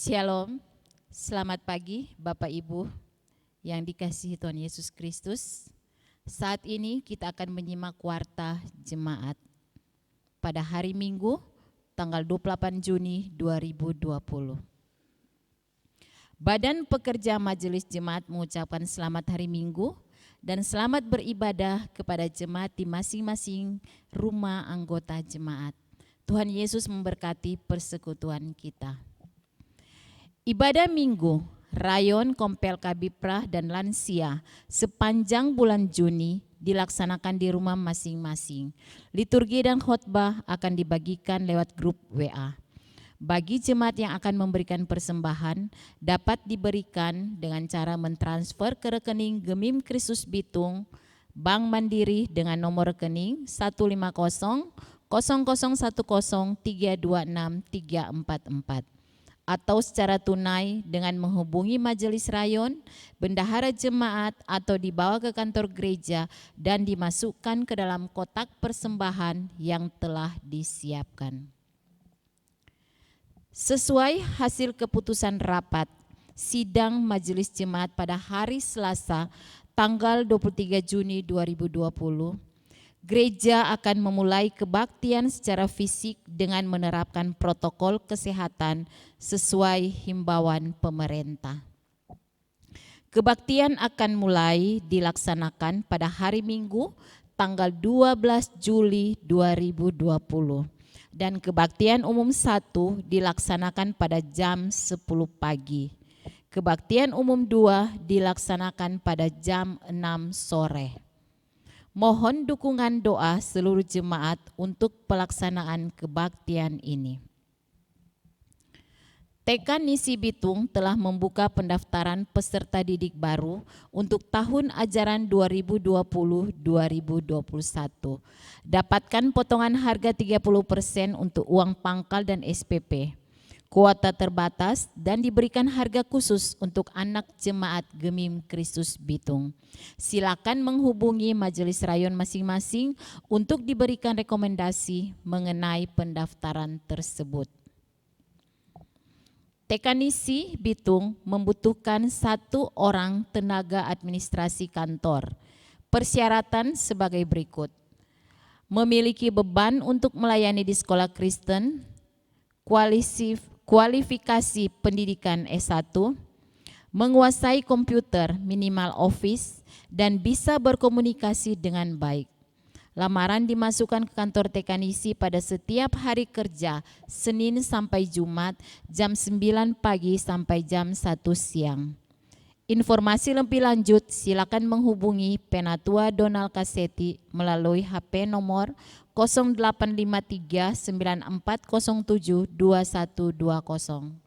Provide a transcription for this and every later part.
Shalom, selamat pagi Bapak Ibu yang dikasihi Tuhan Yesus Kristus. Saat ini kita akan menyimak warta jemaat pada hari Minggu tanggal 28 Juni 2020. Badan Pekerja Majelis Jemaat mengucapkan selamat hari Minggu dan selamat beribadah kepada jemaat di masing-masing rumah anggota jemaat. Tuhan Yesus memberkati persekutuan kita. Ibadah Minggu, Rayon Kompel Kabiprah dan Lansia sepanjang bulan Juni dilaksanakan di rumah masing-masing. Liturgi dan khotbah akan dibagikan lewat grup WA. Bagi jemaat yang akan memberikan persembahan, dapat diberikan dengan cara mentransfer ke rekening Gemim Kristus Bitung, Bank Mandiri dengan nomor rekening 150 0010 326 344. Atau secara tunai dengan menghubungi majelis rayon, bendahara jemaat atau dibawa ke kantor gereja dan dimasukkan ke dalam kotak persembahan yang telah disiapkan. Sesuai hasil keputusan rapat sidang majelis jemaat pada hari Selasa tanggal 23 Juni 2020, gereja akan memulai kebaktian secara fisik dengan menerapkan protokol kesehatan sesuai himbauan pemerintah. Kebaktian akan mulai dilaksanakan pada hari Minggu tanggal 12 Juli 2020 dan kebaktian umum 1 dilaksanakan pada jam 10 pagi. Kebaktian umum 2 dilaksanakan pada jam 6 sore. Mohon dukungan doa seluruh jemaat untuk pelaksanaan kebaktian ini. TK Nisi Bitung telah membuka pendaftaran peserta didik baru untuk tahun ajaran 2020-2021. Dapatkan potongan harga 30% untuk uang pangkal dan SPP. Kuota terbatas dan diberikan harga khusus untuk anak jemaat Gemim Kristus Bitung. Silakan menghubungi majelis rayon masing-masing untuk diberikan rekomendasi mengenai pendaftaran tersebut. TK Nisi Bitung membutuhkan 1 orang tenaga administrasi kantor. Persyaratan sebagai berikut. Memiliki beban untuk melayani di sekolah Kristen, kualifikasi pendidikan S1, menguasai komputer minimal Office, dan bisa berkomunikasi dengan baik. Lamaran dimasukkan ke kantor TK Nisi pada setiap hari kerja, Senin sampai Jumat, jam 9 pagi sampai jam 1 siang. Informasi lebih lanjut silakan menghubungi Penatua Donald Kaseti melalui HP nomor 0853 9407 2120.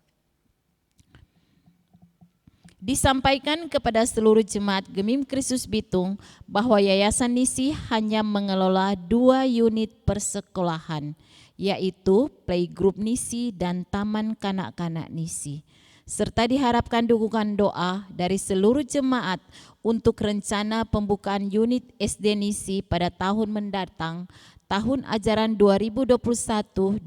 Disampaikan kepada seluruh jemaat Gemim Kristus Bitung bahwa Yayasan Nisi hanya mengelola 2 unit persekolahan, yaitu Playgroup Nisi dan Taman Kanak-kanak Nisi. serta diharapkan dukungan doa dari seluruh jemaat untuk rencana pembukaan unit SD Nisi pada tahun mendatang, tahun ajaran 2021-2022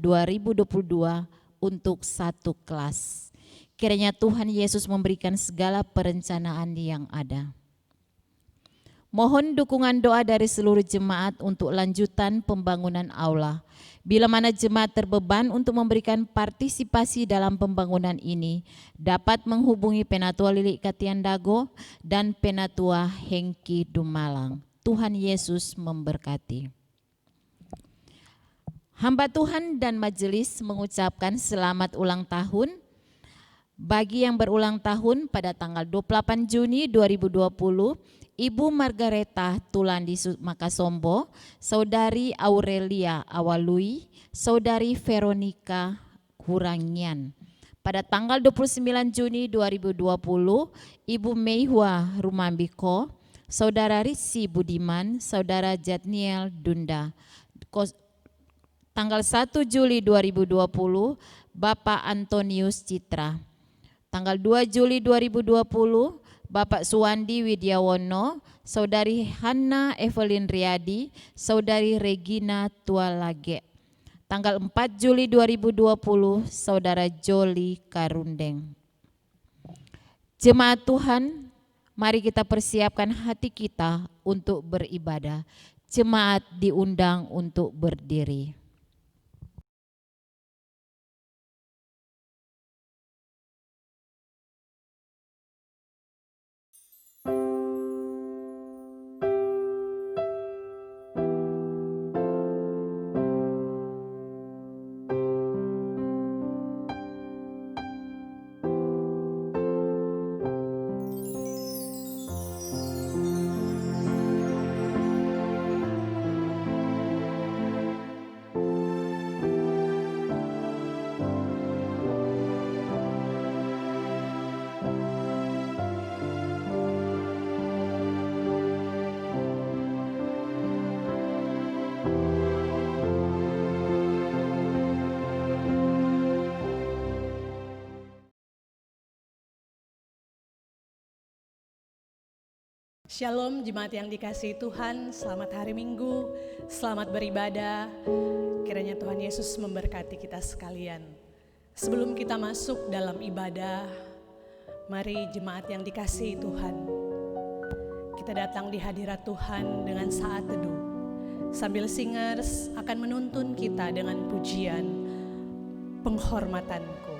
untuk satu kelas. Kiranya Tuhan Yesus memberikan segala perencanaan yang ada. Mohon dukungan doa dari seluruh jemaat untuk lanjutan pembangunan aula. Bila mana jemaat terbeban untuk memberikan partisipasi dalam pembangunan ini, dapat menghubungi Penatua Lilik Katiandago dan Penatua Hengki Dumalang. Tuhan Yesus memberkati. Hamba Tuhan dan majelis mengucapkan selamat ulang tahun bagi yang berulang tahun pada tanggal 28 Juni 2020, Ibu Margareta Tulandi Makasombo, Saudari Aurelia Awalui, Saudari Veronica Hurangian. Pada tanggal 29 Juni 2020, Ibu Meihua Rumambiko, Saudara Risi Budiman, Saudara Jatniel Dunda. Tanggal 1 Juli 2020, Bapak Antonius Citra. Tanggal 2 Juli 2020, Bapak Suwandi Widyawono, Saudari Hanna Evelyn Riyadi, Saudari Regina Tualage. Tanggal 4 Juli 2020, Saudara Joli Karundeng. Jemaat Tuhan, mari kita persiapkan hati kita untuk beribadah. Jemaat diundang untuk berdiri. Shalom jemaat yang dikasihi Tuhan, selamat hari Minggu, selamat beribadah. Kiranya Tuhan Yesus memberkati kita sekalian. Sebelum kita masuk dalam ibadah, mari jemaat yang dikasihi Tuhan, kita datang di hadirat Tuhan dengan saat teduh. Sambil singers akan menuntun kita dengan pujian penghormatanku.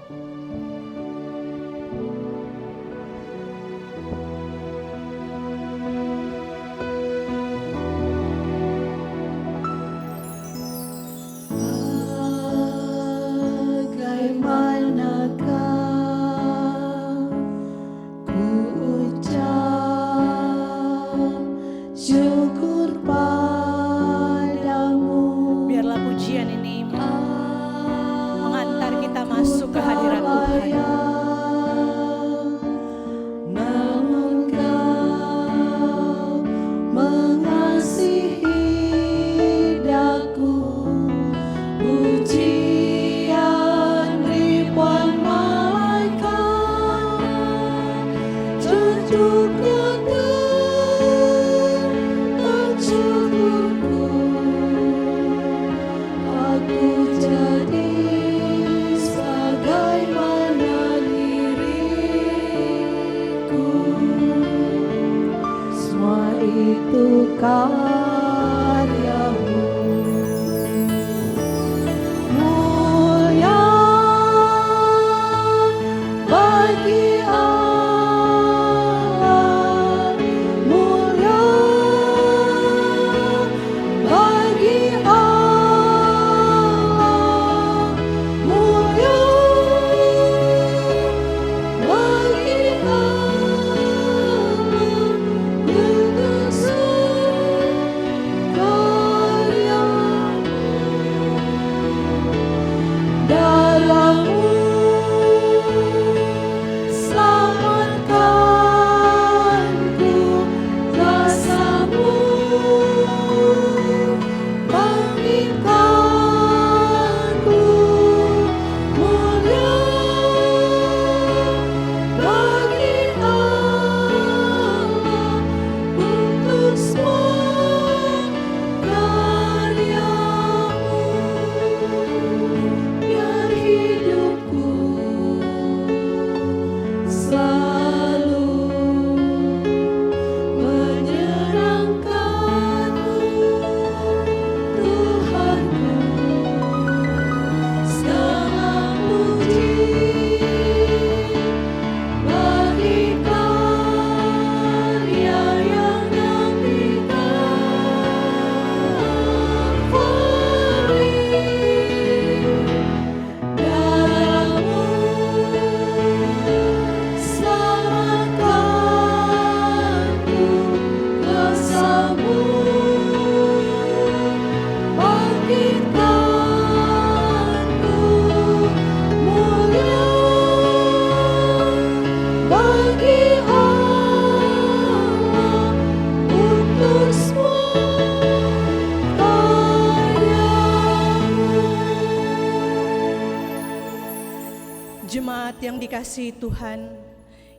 yang dikasihi Tuhan,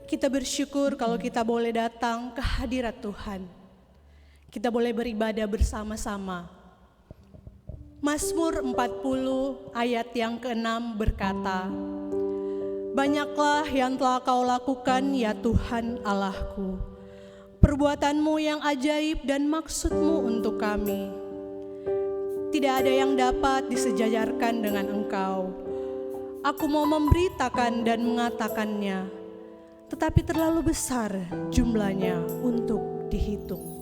kita bersyukur kalau kita boleh datang ke hadirat Tuhan. Kita boleh beribadah bersama-sama. Mazmur 40 ayat yang ke-6 berkata, "Banyaklah yang telah kau lakukan ya Tuhan Allahku, perbuatanmu yang ajaib dan maksudmu untuk kami. Tidak ada yang dapat disejajarkan dengan Engkau. Aku mau memberitakan dan mengatakannya, tetapi terlalu besar jumlahnya untuk dihitung."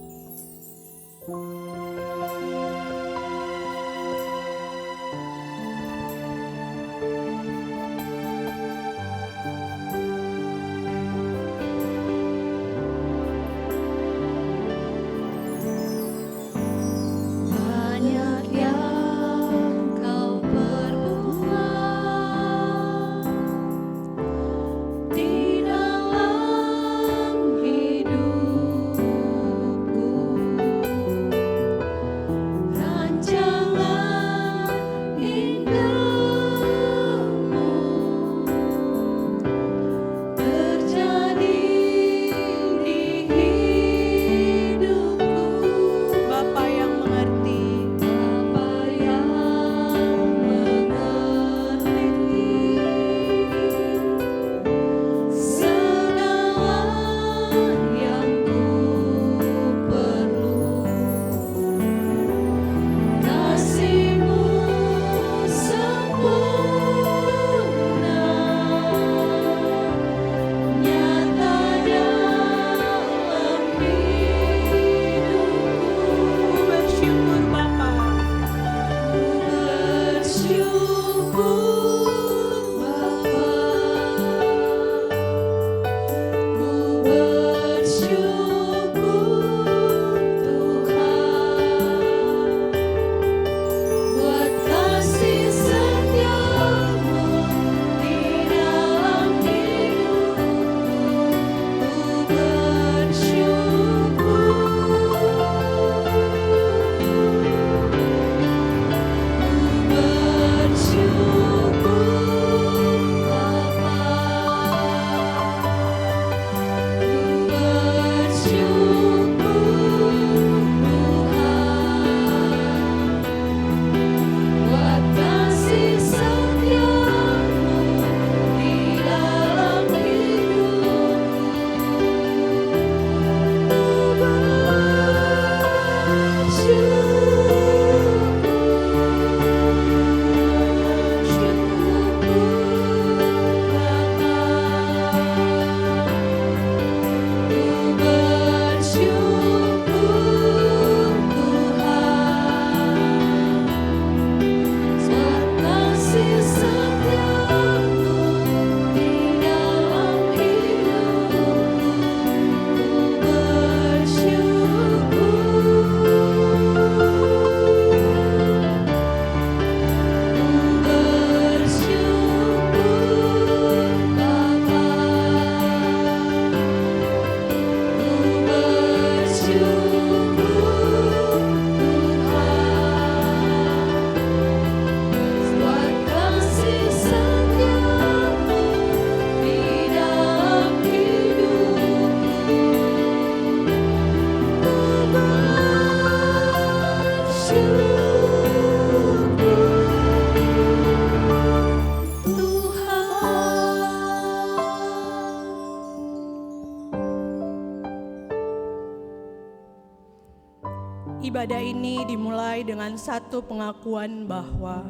Ibadah ini dimulai dengan satu pengakuan bahwa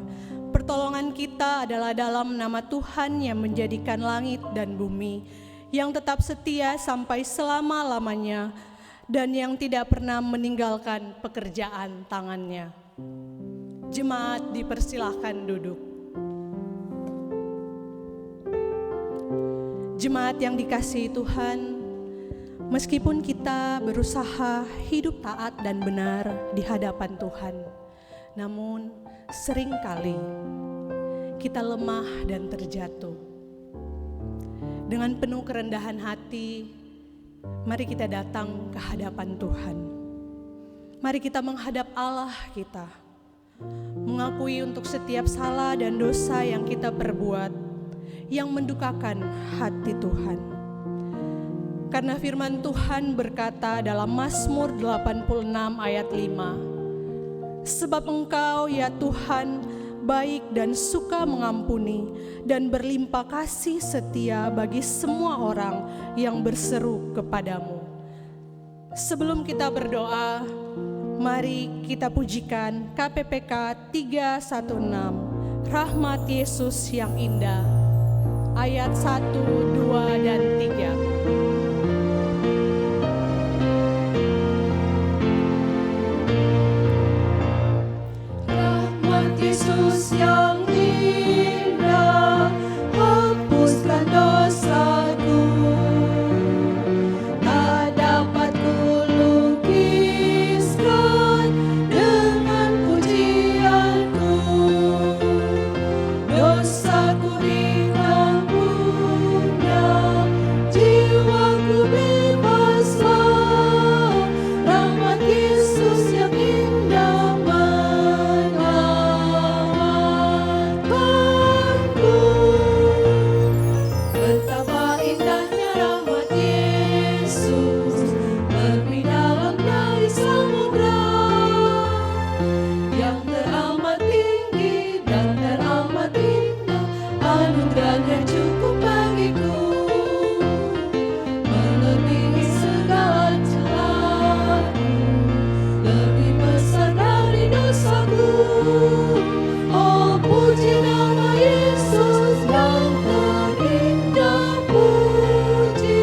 pertolongan kita adalah dalam nama Tuhan yang menjadikan langit dan bumi, yang tetap setia sampai selama-lamanya dan yang tidak pernah meninggalkan pekerjaan tangannya. Jemaat dipersilahkan duduk. Jemaat yang dikasihi Tuhan, meskipun kita berusaha hidup taat dan benar di hadapan Tuhan, namun seringkali kita lemah dan terjatuh. Dengan penuh kerendahan hati, mari kita datang ke hadapan Tuhan. Mari kita menghadap Allah kita, mengakui untuk setiap salah dan dosa yang kita perbuat, yang mendukakan hati Tuhan. Karena firman Tuhan berkata dalam Mazmur 86 ayat 5, sebab Engkau ya Tuhan baik dan suka mengampuni dan berlimpah kasih setia bagi semua orang yang berseru kepadamu. Sebelum kita berdoa, mari kita pujikan KPPK 316, Rahmat Yesus yang indah, ayat 1, 2, dan 3. Yesus yang indah, hapuskan dosaku, tak dapat kulukiskan dengan pujianku. Dosaku diampunnya, jiwaku bebaslah, rahmat Yesus yang indah betapa indahnya rahmat Yesus, lebih dalam dari samudra, yang teramat tinggi dan teramat indah, anugerahnya cukup bagiku, melebihi segala celaku, lebih besar dari dosaku. Oh, puji nama Yesus yang terindah, pujilah.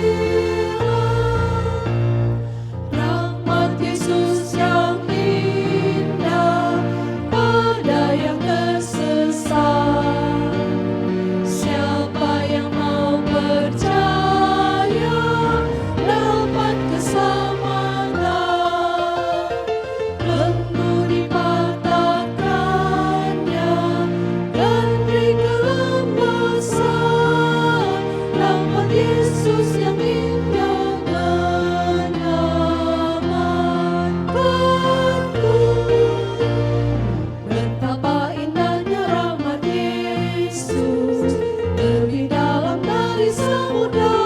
Rahmat Yesus yang indah pada yang tersesat. Siapa yang mau percaya dapat keselamatan. Lembu dipatahkannya dan beri kelepasan. Rahmat Yesus yang indah menyelamatkanku. Betapa indahnya rahmat Yesus, lebih dalam dari samudra,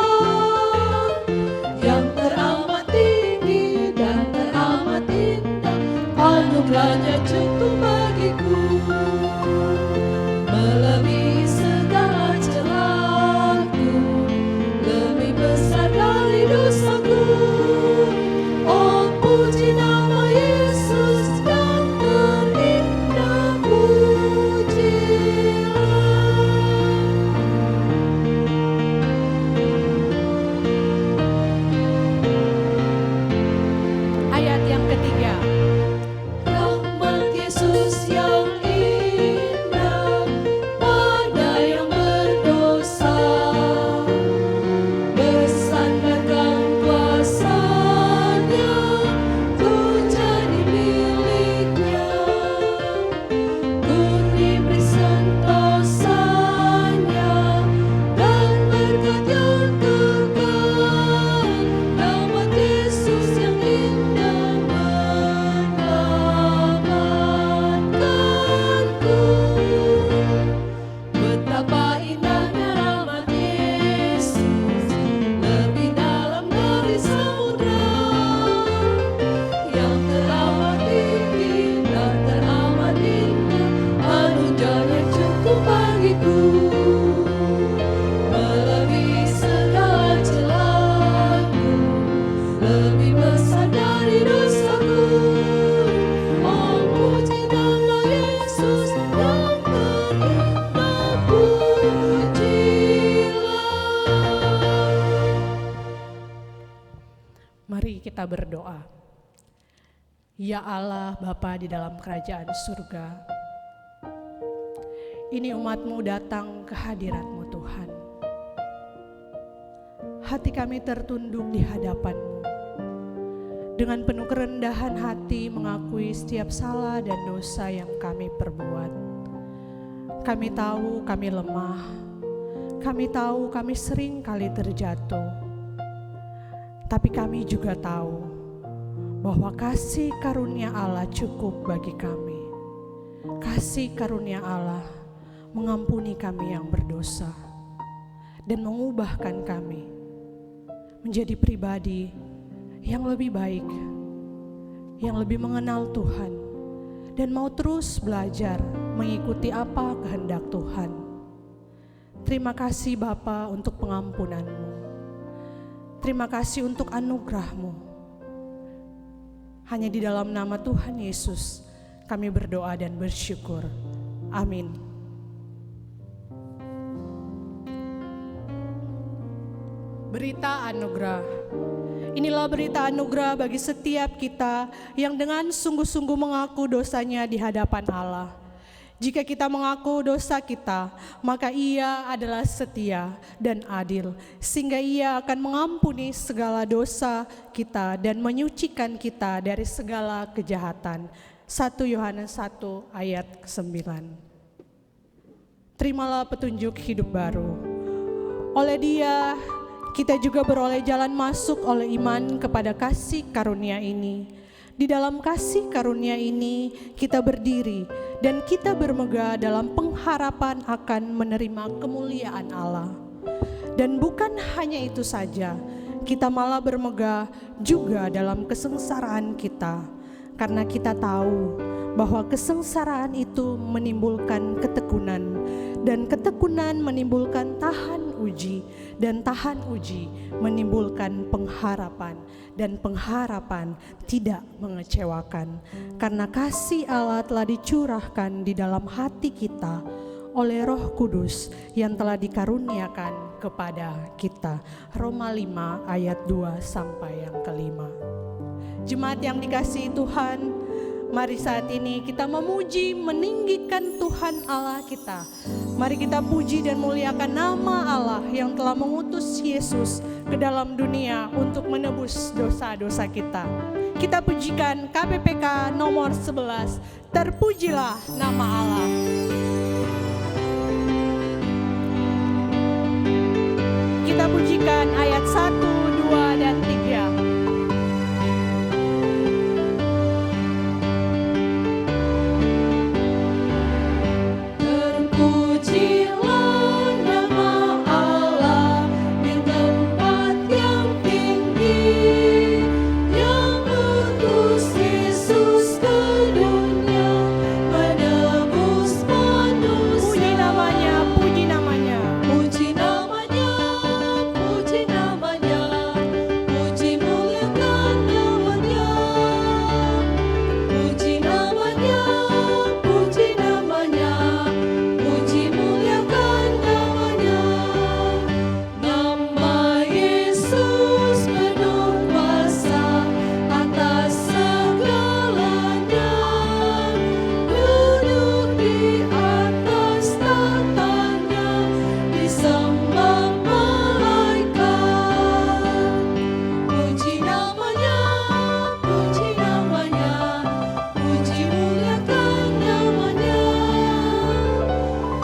yang teramat tinggi dan teramat indah, anugerahnya cukup bagiku, melebihi segala celaku, lebih besar dari dosaku. Oh, puji nama Yesus yang terindah, pujilah. Ayat yang ketiga. Rahmat Yesus yang indah pada yang berdosa, bersandarkan kuasa-Nya, ku jadi miliknya, ku diberi sentosa-Nya dan berkat yang kekal. Rahmat Yesus yang indah menyelamatkanku. Betapa indahnya rahmat Yesus, lebih dalam dari samudra, yang teramat tinggi dan teramat indah, anugerahnya cukup bagiku, melebihi segala celaku, lebih besar dari dosaku. Oh, puji nama Yesus yang terindah, pujilah. Mari kita berdoa. Ya Allah Bapa di dalam kerajaan surga, ini umat-Mu datang ke hadirat-Mu Tuhan. Hati kami tertunduk di hadapan-Mu. Dengan penuh kerendahan hati mengakui setiap salah dan dosa yang kami perbuat. Kami tahu kami lemah. Kami tahu kami sering kali terjatuh. Tapi kami juga tahu bahwa kasih karunia Allah cukup bagi kami. Kasih karunia Allah mengampuni kami yang berdosa. dan mengubahkan kami menjadi pribadi yang lebih baik, yang lebih mengenal Tuhan, dan mau terus belajar mengikuti apa kehendak Tuhan. Terima kasih Bapa untuk pengampunan-Mu. Terima kasih untuk anugerah-Mu. Hanya di dalam nama Tuhan Yesus kami berdoa dan bersyukur. Amin. Berita anugerah. Inilah berita anugerah bagi setiap kita yang dengan sungguh-sungguh mengaku dosanya di hadapan Allah. Jika kita mengaku dosa kita, maka Ia adalah setia dan adil, sehingga Ia akan mengampuni segala dosa kita dan menyucikan kita dari segala kejahatan. 1 Yohanes 1 ayat ke-9. Terimalah petunjuk hidup baru. Oleh Dia, kita juga beroleh jalan masuk oleh iman kepada kasih karunia ini. Di dalam kasih karunia ini kita berdiri dan kita bermegah dalam pengharapan akan menerima kemuliaan Allah. Dan bukan hanya itu saja, kita malah bermegah juga dalam kesengsaraan kita. Karena kita tahu bahwa kesengsaraan itu menimbulkan ketekunan, dan ketekunan menimbulkan tahan uji, dan tahan uji menimbulkan pengharapan, dan pengharapan tidak mengecewakan. Karena kasih Allah telah dicurahkan di dalam hati kita oleh Roh Kudus yang telah dikaruniakan kepada kita. Roma 5 ayat 2 sampai yang kelima. Jemaat yang dikasihi Tuhan, mari saat ini kita memuji, meninggikan Tuhan Allah kita. Mari kita puji dan muliakan nama Allah yang telah mengutus Yesus ke dalam dunia untuk menebus dosa-dosa kita. Kita pujikan KPPK nomor 11, terpujilah nama Allah. Kita pujikan ayat 1, 2, dan 3. Terpujilah nama Allah di tempat yang tinggi, yang mengutus Yesus ke dunia menebus manusia. Puji namanya, puji namanya. Puji namanya, puji namanya, puji muliakan namanya. Puji namanya, puji namanya, puji muliakan namanya. Nama Yesus penuh kuasa atas segalanya. Duduk di atas tatanya, disembah malaikat. Puji namanya, puji namanya, puji muliakan namanya.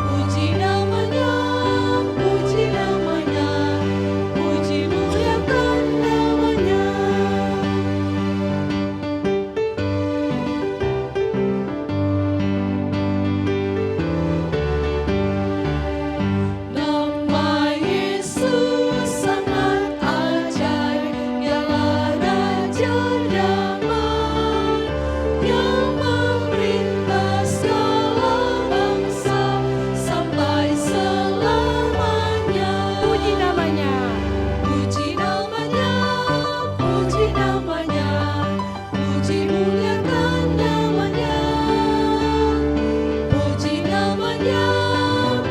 Puji namanya, puji namanya, puji muliakan namanya. Nama Yesus sangat ajaib, Dialah Raja damai yang memerintah segala bangsa sampai selamanya. Puji namanya. Puji namanya, puji namanya, puji muliakan namanya. Puji namanya,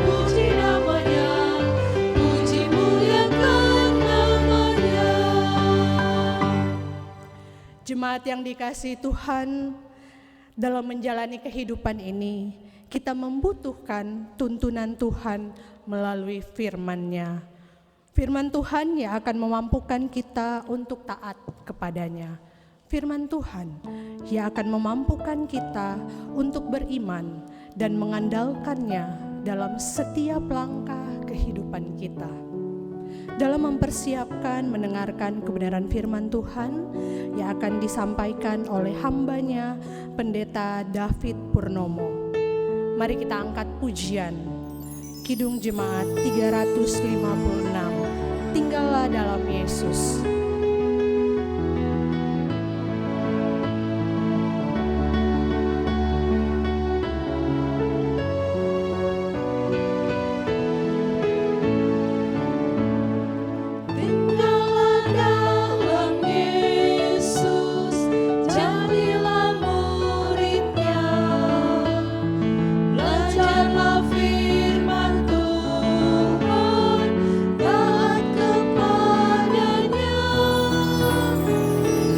puji namanya, puji muliakan namanya. Jemaat yang dikasihi Tuhan, dalam menjalani kehidupan ini, kita membutuhkan tuntunan Tuhan melalui firman-Nya. Firman Tuhan yang akan memampukan kita untuk taat kepadanya. Firman Tuhan yang akan memampukan kita untuk beriman dan mengandalkannya dalam setiap langkah kehidupan kita. Dalam mempersiapkan mendengarkan kebenaran firman Tuhan yang akan disampaikan oleh hambanya Pendeta David Purnomo, mari kita angkat pujian Kidung Jemaat 356, tinggallah dalam Yesus. Tinggallah dalam Yesus, jadilah muridnya. Belajarlah firman Tuhan, taat kepadanya.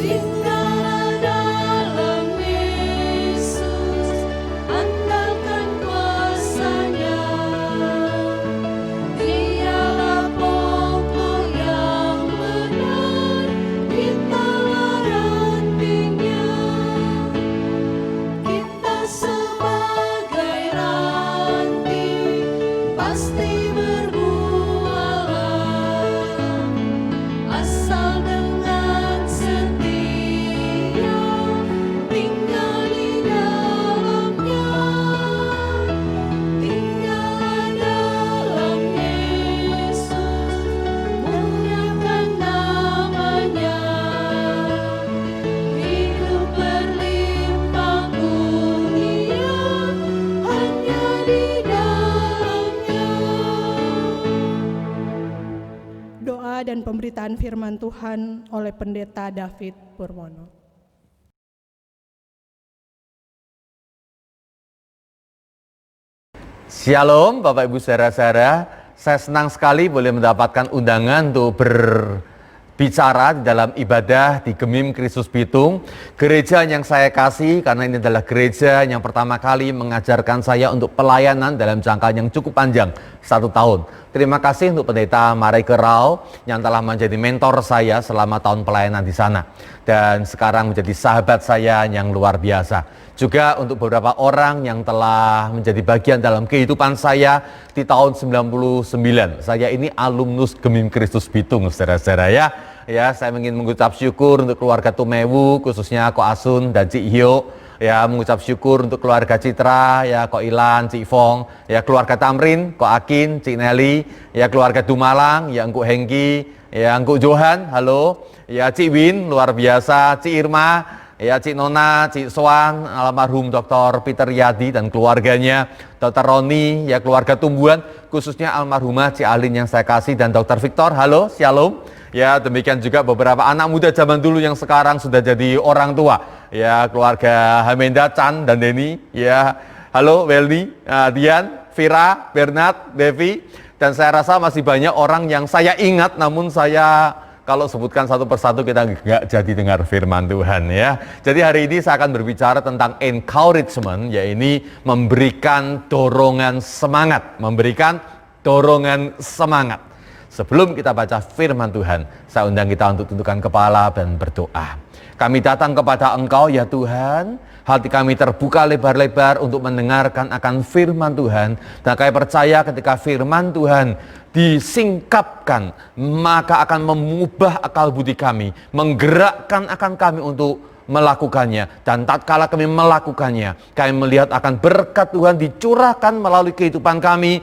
Tinggallah dalam Yesus, andalkan kuasa-Nya. Dialah pokok yang benar, kitalah rantingnya. Kita sebagai ranting pasti berbuah, asal dengan setia tinggal di dalamnya. Tinggallah dalam Yesus, muliakan namanya. Hidup berlimpah dunia hanya di dalamnya. Doa dan pemberitaan firman Tuhan oleh Pendeta David Purwono. Shalom Bapak Ibu saudara-saudara, saya senang sekali boleh mendapatkan undangan untuk berbicara di dalam ibadah di Gemim Kristus Bitung, gereja yang saya kasih karena ini adalah gereja yang pertama kali mengajarkan saya untuk pelayanan dalam jangka yang cukup panjang, 1 tahun. Terima kasih untuk Pendeta Mareike Rao yang telah menjadi mentor saya selama tahun pelayanan di sana dan sekarang menjadi sahabat saya yang luar biasa. Juga untuk beberapa orang yang telah menjadi bagian dalam kehidupan saya di tahun 99. Saya ini alumnus Gemim Kristus Bitung, saudara-saudara ya. Ya, saya ingin mengucap syukur untuk keluarga Tumewu, khususnya Ko Asun dan Cik Hyo. Ya, mengucap syukur untuk keluarga Citra, ya Ko Ilan, Cik Fong, ya keluarga Tamrin, Ko Akin, Cik Nelly, ya keluarga Dumalang, ya Engku Hengki, ya Engku Johan, halo, ya Cik Win, luar biasa, Cik Irma, ya Cik Nona, Cik Swan, almarhum Dr. Peter Yadi dan keluarganya, Dr. Roni, ya keluarga Tumbuhan, khususnya almarhumah Cik Alin yang saya kasih dan Dr. Victor, halo, shalom. Ya demikian juga beberapa anak muda zaman dulu yang sekarang sudah jadi orang tua, ya keluarga Hamenda, Chan dan Denny, ya halo Welny, Dian, Vira, Bernard, Devi, dan saya rasa masih banyak orang yang saya ingat namun saya kalau sebutkan satu persatu kita nggak jadi dengar firman Tuhan ya. Jadi hari ini saya akan berbicara tentang encouragement, yaitu memberikan dorongan semangat, Sebelum kita baca firman Tuhan, saya undang kita untuk tundukkan kepala dan berdoa. Kami datang kepada Engkau ya Tuhan, hati kami terbuka lebar-lebar untuk mendengarkan akan firman Tuhan. Dan kami percaya ketika firman Tuhan disingkapkan, maka akan mengubah akal budi kami, menggerakkan akan kami untuk melakukannya. Dan tatkala kami melakukannya, kami melihat akan berkat Tuhan dicurahkan melalui kehidupan kami,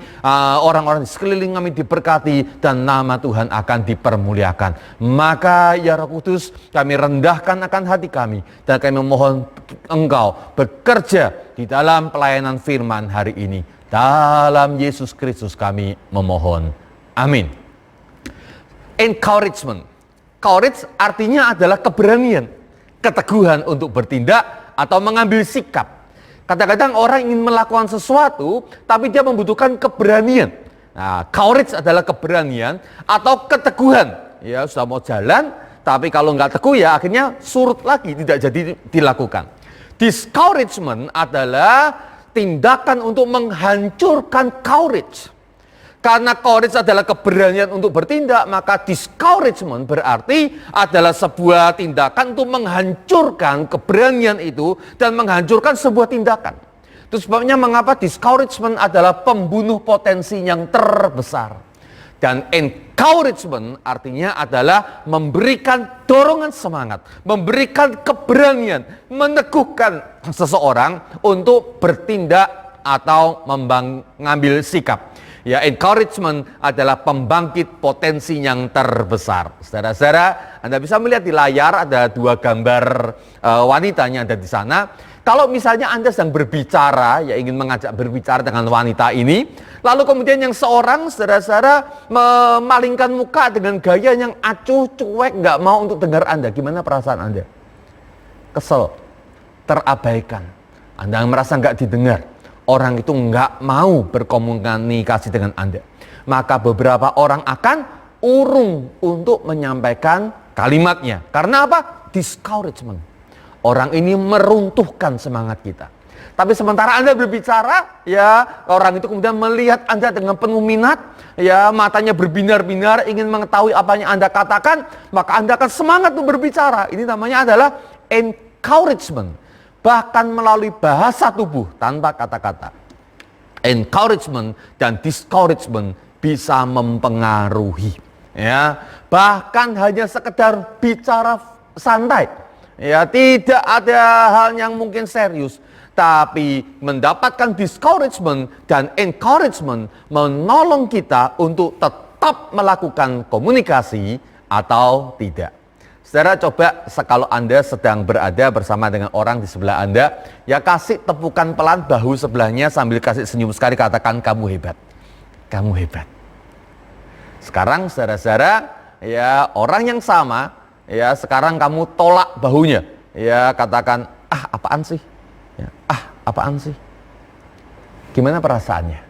orang-orang di sekeliling kami diberkati, dan nama Tuhan akan dipermuliakan. Maka ya Roh Kudus, kami rendahkan akan hati kami, dan kami memohon Engkau bekerja di dalam pelayanan firman hari ini. Dalam Yesus Kristus kami memohon. Amin. Encouragement. Courage artinya adalah keberanian, keteguhan untuk bertindak atau mengambil sikap. Kadang-kadang orang ingin melakukan sesuatu, tapi dia membutuhkan keberanian. Nah, courage adalah keberanian atau keteguhan. Ya, sudah mau jalan, tapi kalau nggak teguh ya akhirnya surut lagi, tidak jadi dilakukan. Discouragement adalah tindakan untuk menghancurkan courage. Karena courage adalah keberanian untuk bertindak, maka discouragement berarti adalah sebuah tindakan untuk menghancurkan keberanian itu dan menghancurkan sebuah tindakan. Itu sebabnya mengapa discouragement adalah pembunuh potensi yang terbesar. Dan encouragement artinya adalah memberikan dorongan semangat, memberikan keberanian, meneguhkan seseorang untuk bertindak atau mengambil sikap. Ya, encouragement adalah pembangkit potensi yang terbesar. Saudara-saudara, Anda bisa melihat di layar ada 2 gambar wanitanya ada di sana. Kalau misalnya Anda sedang berbicara, ya ingin mengajak berbicara dengan wanita ini, lalu kemudian yang seorang saudara-saudara memalingkan muka dengan gaya yang acuh, cuek, nggak mau untuk dengar Anda. Gimana perasaan Anda? Kesel, terabaikan. Anda merasa nggak didengar. Orang itu nggak mau berkomunikasi dengan Anda. Maka beberapa orang akan urung untuk menyampaikan kalimatnya. Karena apa? Discouragement. Orang ini meruntuhkan semangat kita. Tapi sementara Anda berbicara, ya orang itu kemudian melihat Anda dengan penuh minat, ya matanya berbinar-binar ingin mengetahui apa yang Anda katakan, maka Anda akan semangat untuk berbicara. Ini namanya adalah encouragement. Bahkan melalui bahasa tubuh tanpa kata-kata. Encouragement dan discouragement bisa mempengaruhi. Ya, bahkan hanya sekedar bicara santai. Ya, tidak ada hal yang mungkin serius, tapi mendapatkan discouragement dan encouragement menolong kita untuk tetap melakukan komunikasi atau tidak. Saudara, coba kalau Anda sedang berada bersama dengan orang di sebelah Anda, ya kasih tepukan pelan bahu sebelahnya sambil kasih senyum sekali, katakan kamu hebat. Kamu hebat. Sekarang saudara-saudara, ya orang yang sama, ya sekarang kamu tolak bahunya. Ya katakan, apaan sih? Ya, apaan sih? Gimana perasaannya?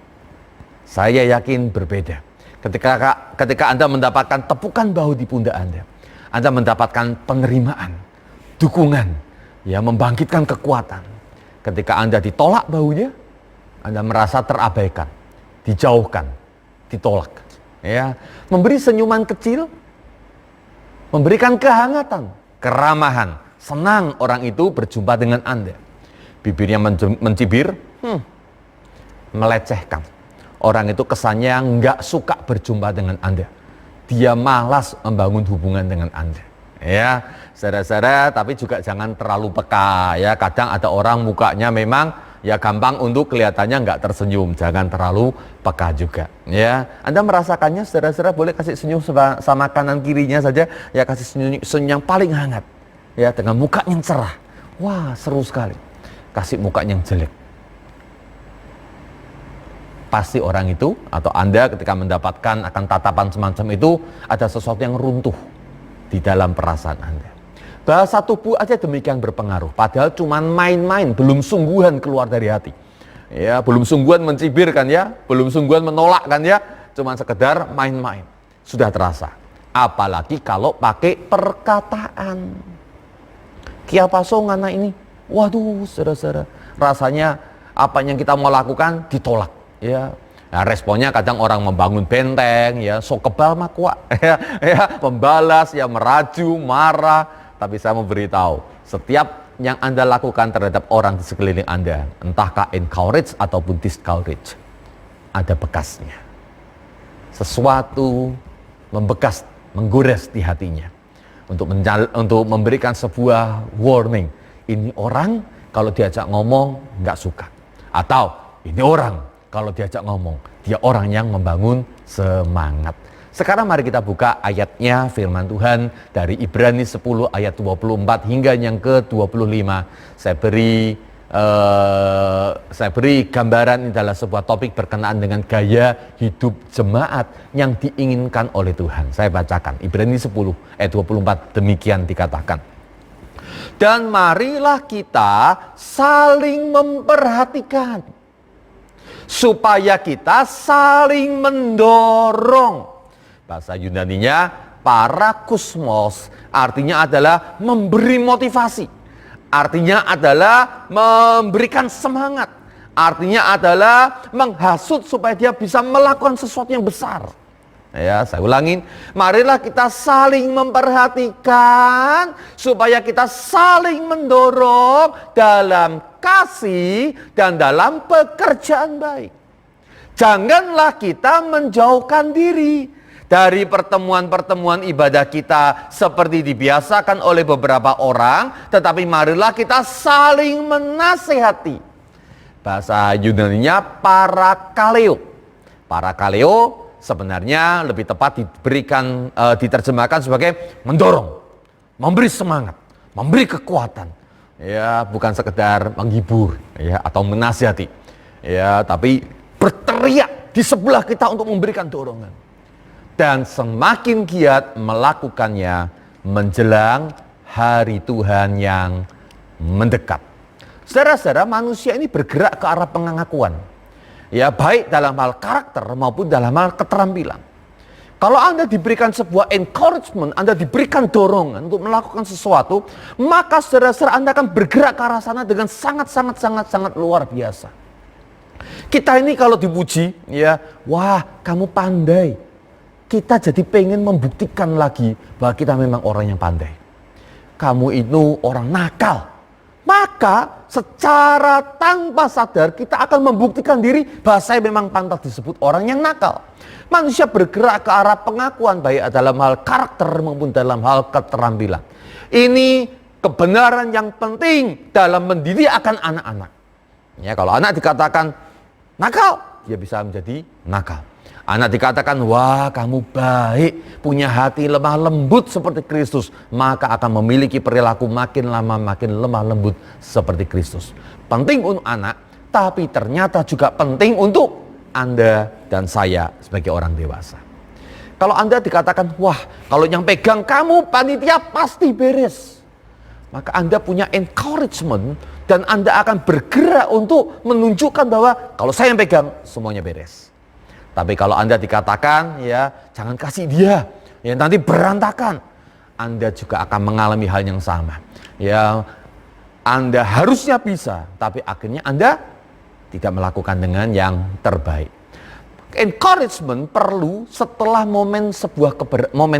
Saya yakin berbeda. Ketika Anda mendapatkan tepukan bahu di pundak Anda mendapatkan penerimaan, dukungan, ya membangkitkan kekuatan. Ketika Anda ditolak bahunya, Anda merasa terabaikan, dijauhkan, ditolak. Ya, memberi senyuman kecil, memberikan kehangatan, keramahan, senang orang itu berjumpa dengan Anda. Bibirnya mencibir, melecehkan. Orang itu kesannya nggak suka berjumpa dengan Anda. Dia malas membangun hubungan dengan Anda. Ya, saudara-saudara, tapi juga jangan terlalu peka. Ya, kadang ada orang mukanya memang ya gampang untuk kelihatannya nggak tersenyum. Jangan terlalu peka juga. Ya, Anda merasakannya, saudara-saudara boleh kasih senyum sama kanan kirinya saja. Ya, kasih senyum yang paling hangat. Ya, dengan muka yang cerah. Wah, seru sekali. Kasih muka yang jelek. Pasti orang itu atau Anda ketika mendapatkan akan tatapan semacam itu ada sesuatu yang runtuh di dalam perasaan Anda. Bahasa tubuh aja demikian berpengaruh. Padahal cuma main-main, belum sungguhan keluar dari hati. Ya, belum sungguhan mencibir kan ya, belum sungguhan menolak kan ya, cuma sekedar main-main. Sudah terasa. Apalagi kalau pakai perkataan. Kiapaso ngana ini. Waduh, saudara-saudara, rasanya apa yang kita mau lakukan ditolak. Ya, nah, responnya kadang orang membangun benteng, ya, so kebal mah kuat, ya, membalas, ya, meraju, marah. Tapi saya mau beritahu, setiap yang Anda lakukan terhadap orang di sekeliling Anda, entahkah encourage ataupun discourage, ada bekasnya. Sesuatu membekas, menggores di hatinya, untuk memberikan sebuah warning. Ini orang kalau diajak ngomong nggak suka, atau ini orang kalau diajak ngomong, dia orang yang membangun semangat. Sekarang mari kita buka ayatnya firman Tuhan dari Ibrani 10 ayat 24 hingga yang ke-25. Saya beri gambaran, ini adalah sebuah topik berkenaan dengan gaya hidup jemaat yang diinginkan oleh Tuhan. Saya bacakan Ibrani 10 ayat 24, demikian dikatakan. Dan marilah kita saling memperhatikan, supaya kita saling mendorong. Bahasa Yunaninya parakusmos, artinya adalah memberi motivasi, artinya adalah memberikan semangat, artinya adalah menghasut supaya dia bisa melakukan sesuatu yang besar. Ya, saya ulangin, marilah kita saling memperhatikan supaya kita saling mendorong dalam kasih dan dalam pekerjaan baik. Janganlah kita menjauhkan diri dari pertemuan-pertemuan ibadah kita seperti dibiasakan oleh beberapa orang, tetapi marilah kita saling menasihati. Bahasa Yunaninya parakaleo. Parakaleo sebenarnya lebih tepat diterjemahkan sebagai mendorong, memberi semangat, memberi kekuatan. Ya, bukan sekedar menghibur ya atau menasihati. Ya, tapi berteriak di sebelah kita untuk memberikan dorongan. Dan semakin giat melakukannya menjelang hari Tuhan yang mendekat. Saudara-saudara, manusia ini bergerak ke arah pengakuan. Ya, baik dalam hal karakter maupun dalam hal keterampilan. Kalau Anda diberikan sebuah encouragement, Anda diberikan dorongan untuk melakukan sesuatu, maka saudara-saudara Anda akan bergerak ke arah sana dengan sangat luar biasa. Kita ini kalau dipuji, ya, wah kamu pandai. Kita jadi pengen membuktikan lagi bahwa kita memang orang yang pandai. Kamu itu orang nakal. Maka secara tanpa sadar kita akan membuktikan diri bahwa saya memang pantas disebut orang yang nakal. Manusia bergerak ke arah pengakuan baik dalam hal karakter maupun dalam hal keterampilan. Ini kebenaran yang penting dalam mendidik akan anak-anak. Ya, kalau anak dikatakan nakal, dia bisa menjadi nakal. Anak dikatakan, wah kamu baik, punya hati lemah lembut seperti Kristus, maka akan memiliki perilaku makin lama makin lemah lembut seperti Kristus. Penting untuk anak, tapi ternyata juga penting untuk Anda dan saya sebagai orang dewasa. Kalau Anda dikatakan, wah kalau yang pegang kamu panitia pasti beres, maka Anda punya encouragement dan Anda akan bergerak untuk menunjukkan bahwa kalau saya yang pegang semuanya beres. Tapi kalau Anda dikatakan, ya jangan kasih dia, ya nanti berantakan, Anda juga akan mengalami hal yang sama. Ya, Anda harusnya bisa, tapi akhirnya Anda tidak melakukan dengan yang terbaik. Encouragement perlu setelah momen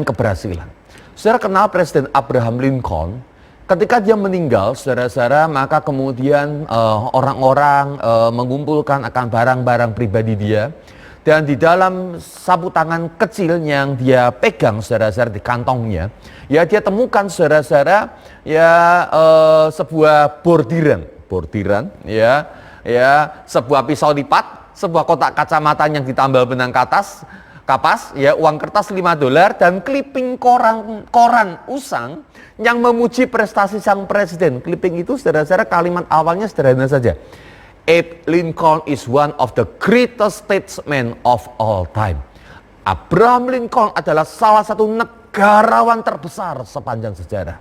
keberhasilan. Saudara kenal Presiden Abraham Lincoln? Ketika dia meninggal, saudara-saudara, maka kemudian orang-orang mengumpulkan akan barang-barang pribadi dia. Dan di dalam sapu tangan kecil yang dia pegang, saudara-saudara, di kantongnya, ya dia temukan, saudara-saudara, ya sebuah bordiran, ya sebuah pisau lipat, sebuah kotak kacamata yang ditambal benang kapas, ya uang kertas $5 dan clipping koran usang yang memuji prestasi sang presiden. Clipping itu, saudara-saudara, kalimat awalnya sederhana saja. Abe Lincoln is one of the greatest statesmen of all time. Abraham Lincoln adalah salah satu negarawan terbesar sepanjang sejarah.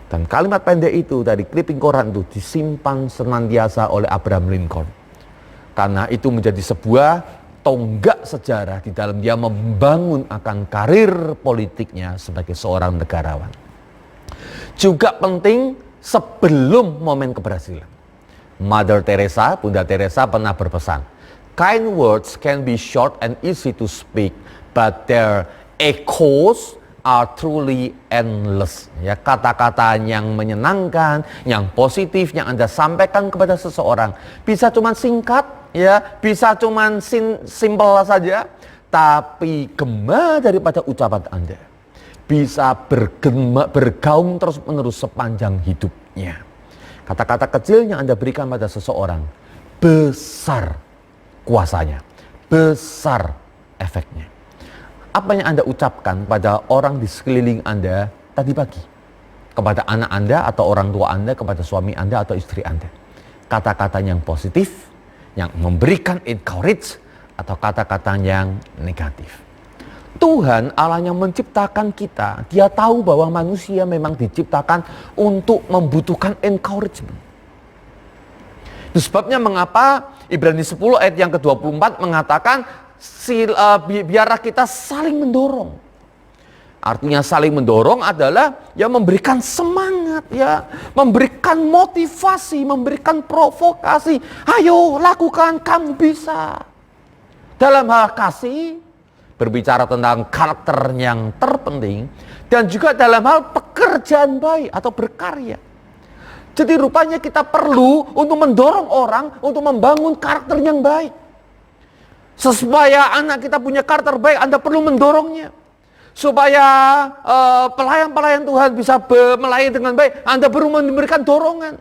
Dan kalimat pendek itu dari clipping koran itu disimpan senantiasa oleh Abraham Lincoln. Karena itu menjadi sebuah tonggak sejarah di dalam dia membangun akan karir politiknya sebagai seorang negarawan. Juga penting sebelum momen keberhasilan. Mother Teresa, Bunda Teresa pernah berpesan, kind words can be short and easy to speak, but their echoes are truly endless. Ya, kata-kata yang menyenangkan, yang positif, yang Anda sampaikan kepada seseorang bisa cuma singkat, ya, bisa cuma simple saja, tapi gema daripada ucapan Anda bisa bergaung terus-menerus sepanjang hidupnya. Kata-kata kecil yang Anda berikan pada seseorang besar kuasanya, besar efeknya. Apa yang Anda ucapkan pada orang di sekeliling Anda tadi pagi, kepada anak Anda atau orang tua Anda, kepada suami Anda atau istri Anda, kata-kata yang positif, yang memberikan encourage, atau kata-kata yang negatif. Tuhan Allah yang menciptakan kita, dia tahu bahwa manusia memang diciptakan untuk membutuhkan encouragement. Itu sebabnya mengapa Ibrani 10 ayat yang ke-24 mengatakan biarlah kita saling mendorong. Artinya saling mendorong adalah ya memberikan semangat, ya memberikan motivasi, memberikan provokasi. Ayo lakukan, kamu bisa. Dalam hal kasih, berbicara tentang karakter yang terpenting, dan juga dalam hal pekerjaan baik atau berkarya. Jadi rupanya kita perlu untuk mendorong orang untuk membangun karakter yang baik. Supaya anak kita punya karakter baik, Anda perlu mendorongnya. Supaya pelayan-pelayan Tuhan bisa melayani dengan baik, Anda perlu memberikan dorongan.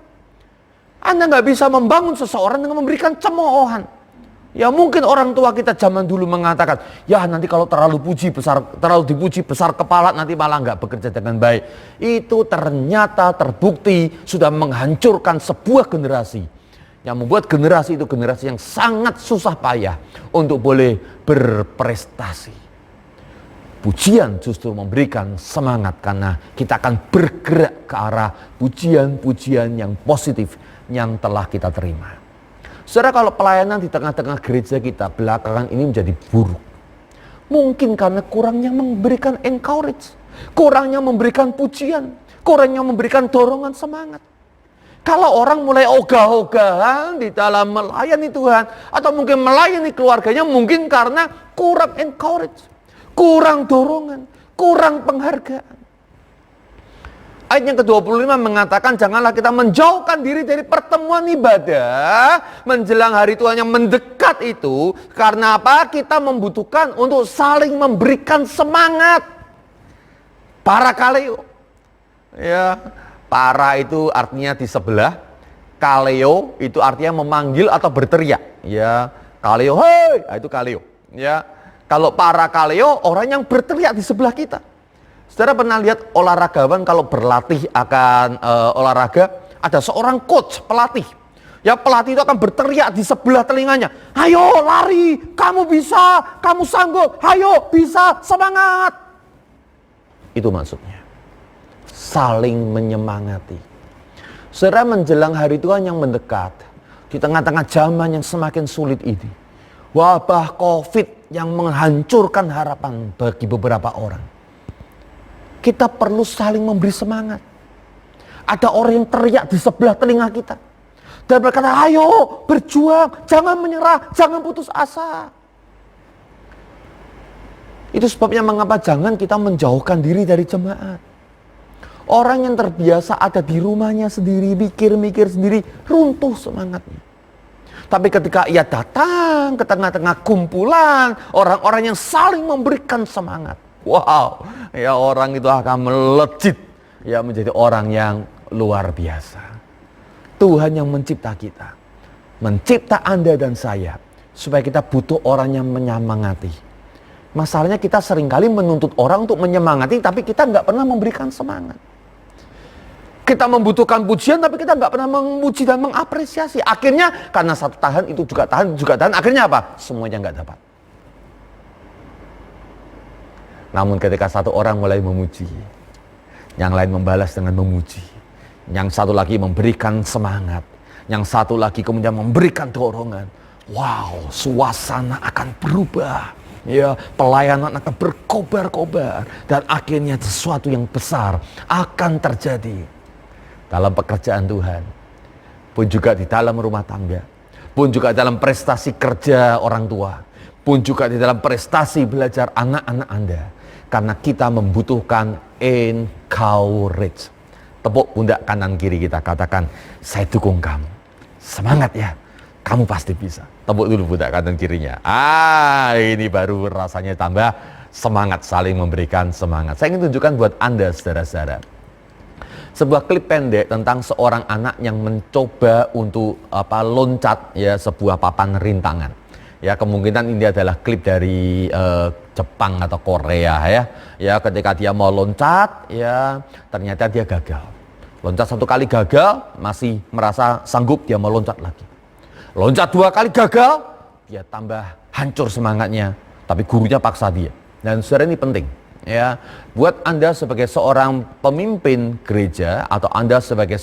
Anda nggak bisa membangun seseorang dengan memberikan cemoohan. Ya mungkin orang tua kita zaman dulu mengatakan, ya nanti kalau terlalu dipuji besar kepala nanti malah nggak bekerja dengan baik. Itu ternyata terbukti sudah menghancurkan sebuah generasi. Yang membuat generasi itu generasi yang sangat susah payah untuk boleh berprestasi. Pujian justru memberikan semangat karena kita akan bergerak ke arah pujian-pujian yang positif yang telah kita terima. Saudara, kalau pelayanan di tengah-tengah gereja kita belakangan ini menjadi buruk, mungkin karena kurangnya memberikan encourage, kurangnya memberikan pujian, kurangnya memberikan dorongan semangat. Kalau orang mulai ogah-ogahan di dalam melayani Tuhan atau mungkin melayani keluarganya, mungkin karena kurang encourage, kurang dorongan, kurang penghargaan. Ayat yang ke-25 mengatakan janganlah kita menjauhkan diri dari pertemuan ibadah menjelang hari Tuhan yang mendekat itu. Karena apa? Kita membutuhkan untuk saling memberikan semangat. Parakaleo. Ya, para itu artinya di sebelah. Kaleo itu artinya memanggil atau berteriak. Ya, kaleo, hei, itu kaleo. Ya, kalau parakaleo orang yang berteriak di sebelah kita. Saudara pernah lihat olahragawan kalau berlatih akan olahraga, ada seorang coach, pelatih. Ya, pelatih itu akan berteriak di sebelah telinganya. Ayo lari, kamu bisa, kamu sanggup, ayo bisa, semangat. Itu maksudnya. Saling menyemangati. Saudara, menjelang hari Tuhan yang mendekat, di tengah-tengah zaman yang semakin sulit ini, wabah COVID yang menghancurkan harapan bagi beberapa orang. Kita perlu saling memberi semangat. Ada orang yang teriak di sebelah telinga kita dan berkata, ayo berjuang, jangan menyerah, jangan putus asa. Itu sebabnya mengapa jangan kita menjauhkan diri dari jemaat. Orang yang terbiasa ada di rumahnya sendiri, mikir-mikir sendiri, runtuh semangatnya. Tapi ketika ia datang ke tengah-tengah kumpulan orang-orang yang saling memberikan semangat, wow, ya orang itu akan melejit, ya menjadi orang yang luar biasa. Tuhan yang mencipta kita, mencipta Anda dan saya, supaya kita butuh orang yang menyemangati. Masalahnya kita seringkali menuntut orang untuk menyemangati, tapi kita nggak pernah memberikan semangat. Kita membutuhkan pujian, tapi kita nggak pernah memuji dan mengapresiasi. Akhirnya karena satu tahan, itu juga tahan, akhirnya apa? Semuanya nggak dapat. Namun ketika satu orang mulai memuji, yang lain membalas dengan memuji, yang satu lagi memberikan semangat, yang satu lagi kemudian memberikan dorongan, wow, suasana akan berubah. Ya, pelayanan akan berkobar-kobar dan akhirnya sesuatu yang besar akan terjadi dalam pekerjaan Tuhan, pun juga di dalam rumah tangga, pun juga dalam prestasi kerja orang tua, pun juga di dalam prestasi belajar anak-anak Anda. Karena kita membutuhkan encourage. Tepuk pundak kanan kiri kita, katakan, saya dukung kamu. Semangat ya, kamu pasti bisa. Tepuk dulu pundak kanan kirinya. Ini baru rasanya tambah semangat, saling memberikan semangat. Saya ingin tunjukkan buat Anda, saudara-saudara, sebuah klip pendek tentang seorang anak yang mencoba untuk loncat ya sebuah papan rintangan. Ya, kemungkinan ini adalah klip dari Jepang atau Korea ya. Ya, ketika dia mau loncat ya ternyata dia gagal. Loncat satu kali gagal, masih merasa sanggup, dia mau loncat lagi. Loncat dua kali gagal, dia tambah hancur semangatnya, tapi gurunya paksa dia. Dan saudara, ini penting ya, buat Anda sebagai seorang pemimpin gereja atau Anda sebagai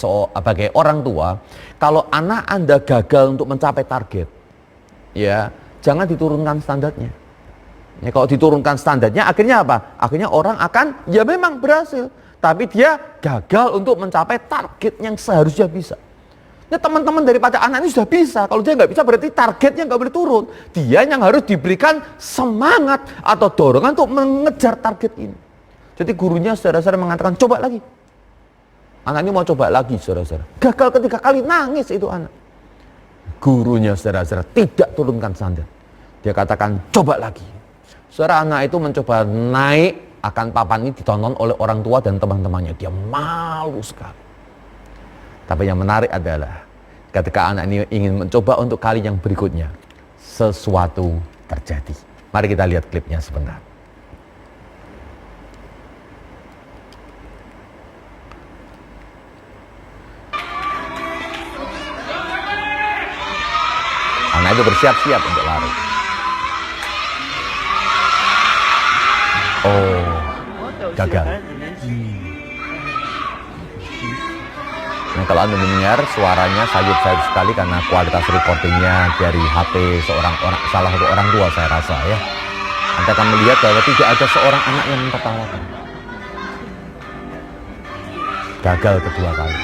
orang tua, kalau anak Anda gagal untuk mencapai target, ya jangan diturunkan standarnya. Ya, kalau diturunkan standarnya akhirnya apa? Akhirnya orang akan ya memang berhasil, tapi dia gagal untuk mencapai target yang seharusnya bisa. Nah, teman-teman daripada anak ini sudah bisa, kalau dia nggak bisa berarti targetnya nggak boleh turun. Dia yang harus diberikan semangat atau dorongan untuk mengejar target ini. Jadi gurunya saudara-saudara mengatakan coba lagi. Anak ini mau coba lagi, saudara-saudara. Gagal ketiga kali, nangis itu anak. Gurunya saudara-saudara tidak turunkan standar. Dia katakan coba lagi. Saudara, anak itu mencoba naik akan papan ini, ditonton oleh orang tua dan teman-temannya. Dia malu sekali. Tapi yang menarik adalah ketika anak ini ingin mencoba untuk kali yang berikutnya, sesuatu terjadi. Mari kita lihat klipnya sebentar. Anak itu bersiap-siap untuk lari. Oh, gagal. Nah, kalau Anda mendengar suaranya sayup-sayup sekali karena kualitas recordingnya dari HP salah satu orang tua saya rasa ya. Anda akan melihat bahwa tidak ada seorang anak yang mentertawakan. Gagal kedua kali.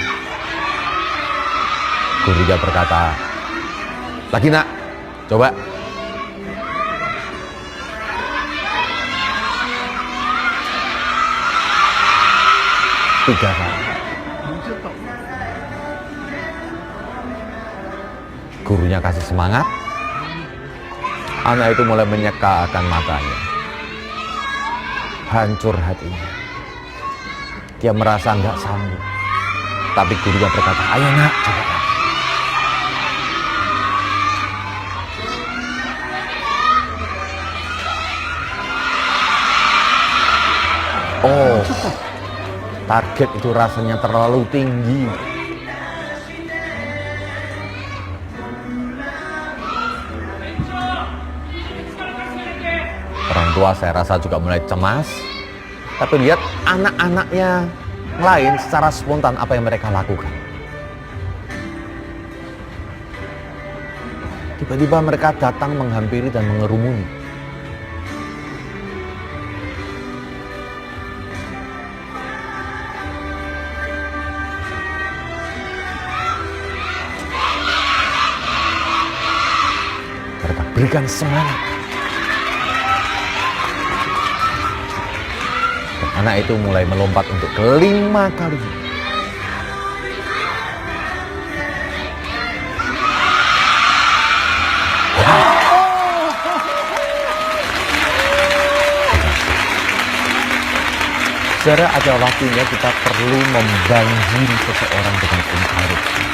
Gurunya berkata, "Lagi nak, coba." Tiga kali. Gurunya kasih semangat. Anak itu mulai menyeka-akan matanya. Hancur hatinya. Dia merasa nggak sanggup. Tapi gurunya berkata, "Ayo nak, coba lagi." Oh, target itu rasanya terlalu tinggi. Orang tua saya rasa juga mulai cemas. Tapi lihat anak-anaknya lain secara spontan apa yang mereka lakukan. Tiba-tiba mereka datang menghampiri dan mengerumuni. Mereka berikan semangat. Dan anak itu mulai melompat untuk kelima kalinya. Saudara, ada waktunya kita perlu membanjiri seseorang dengan encouragement.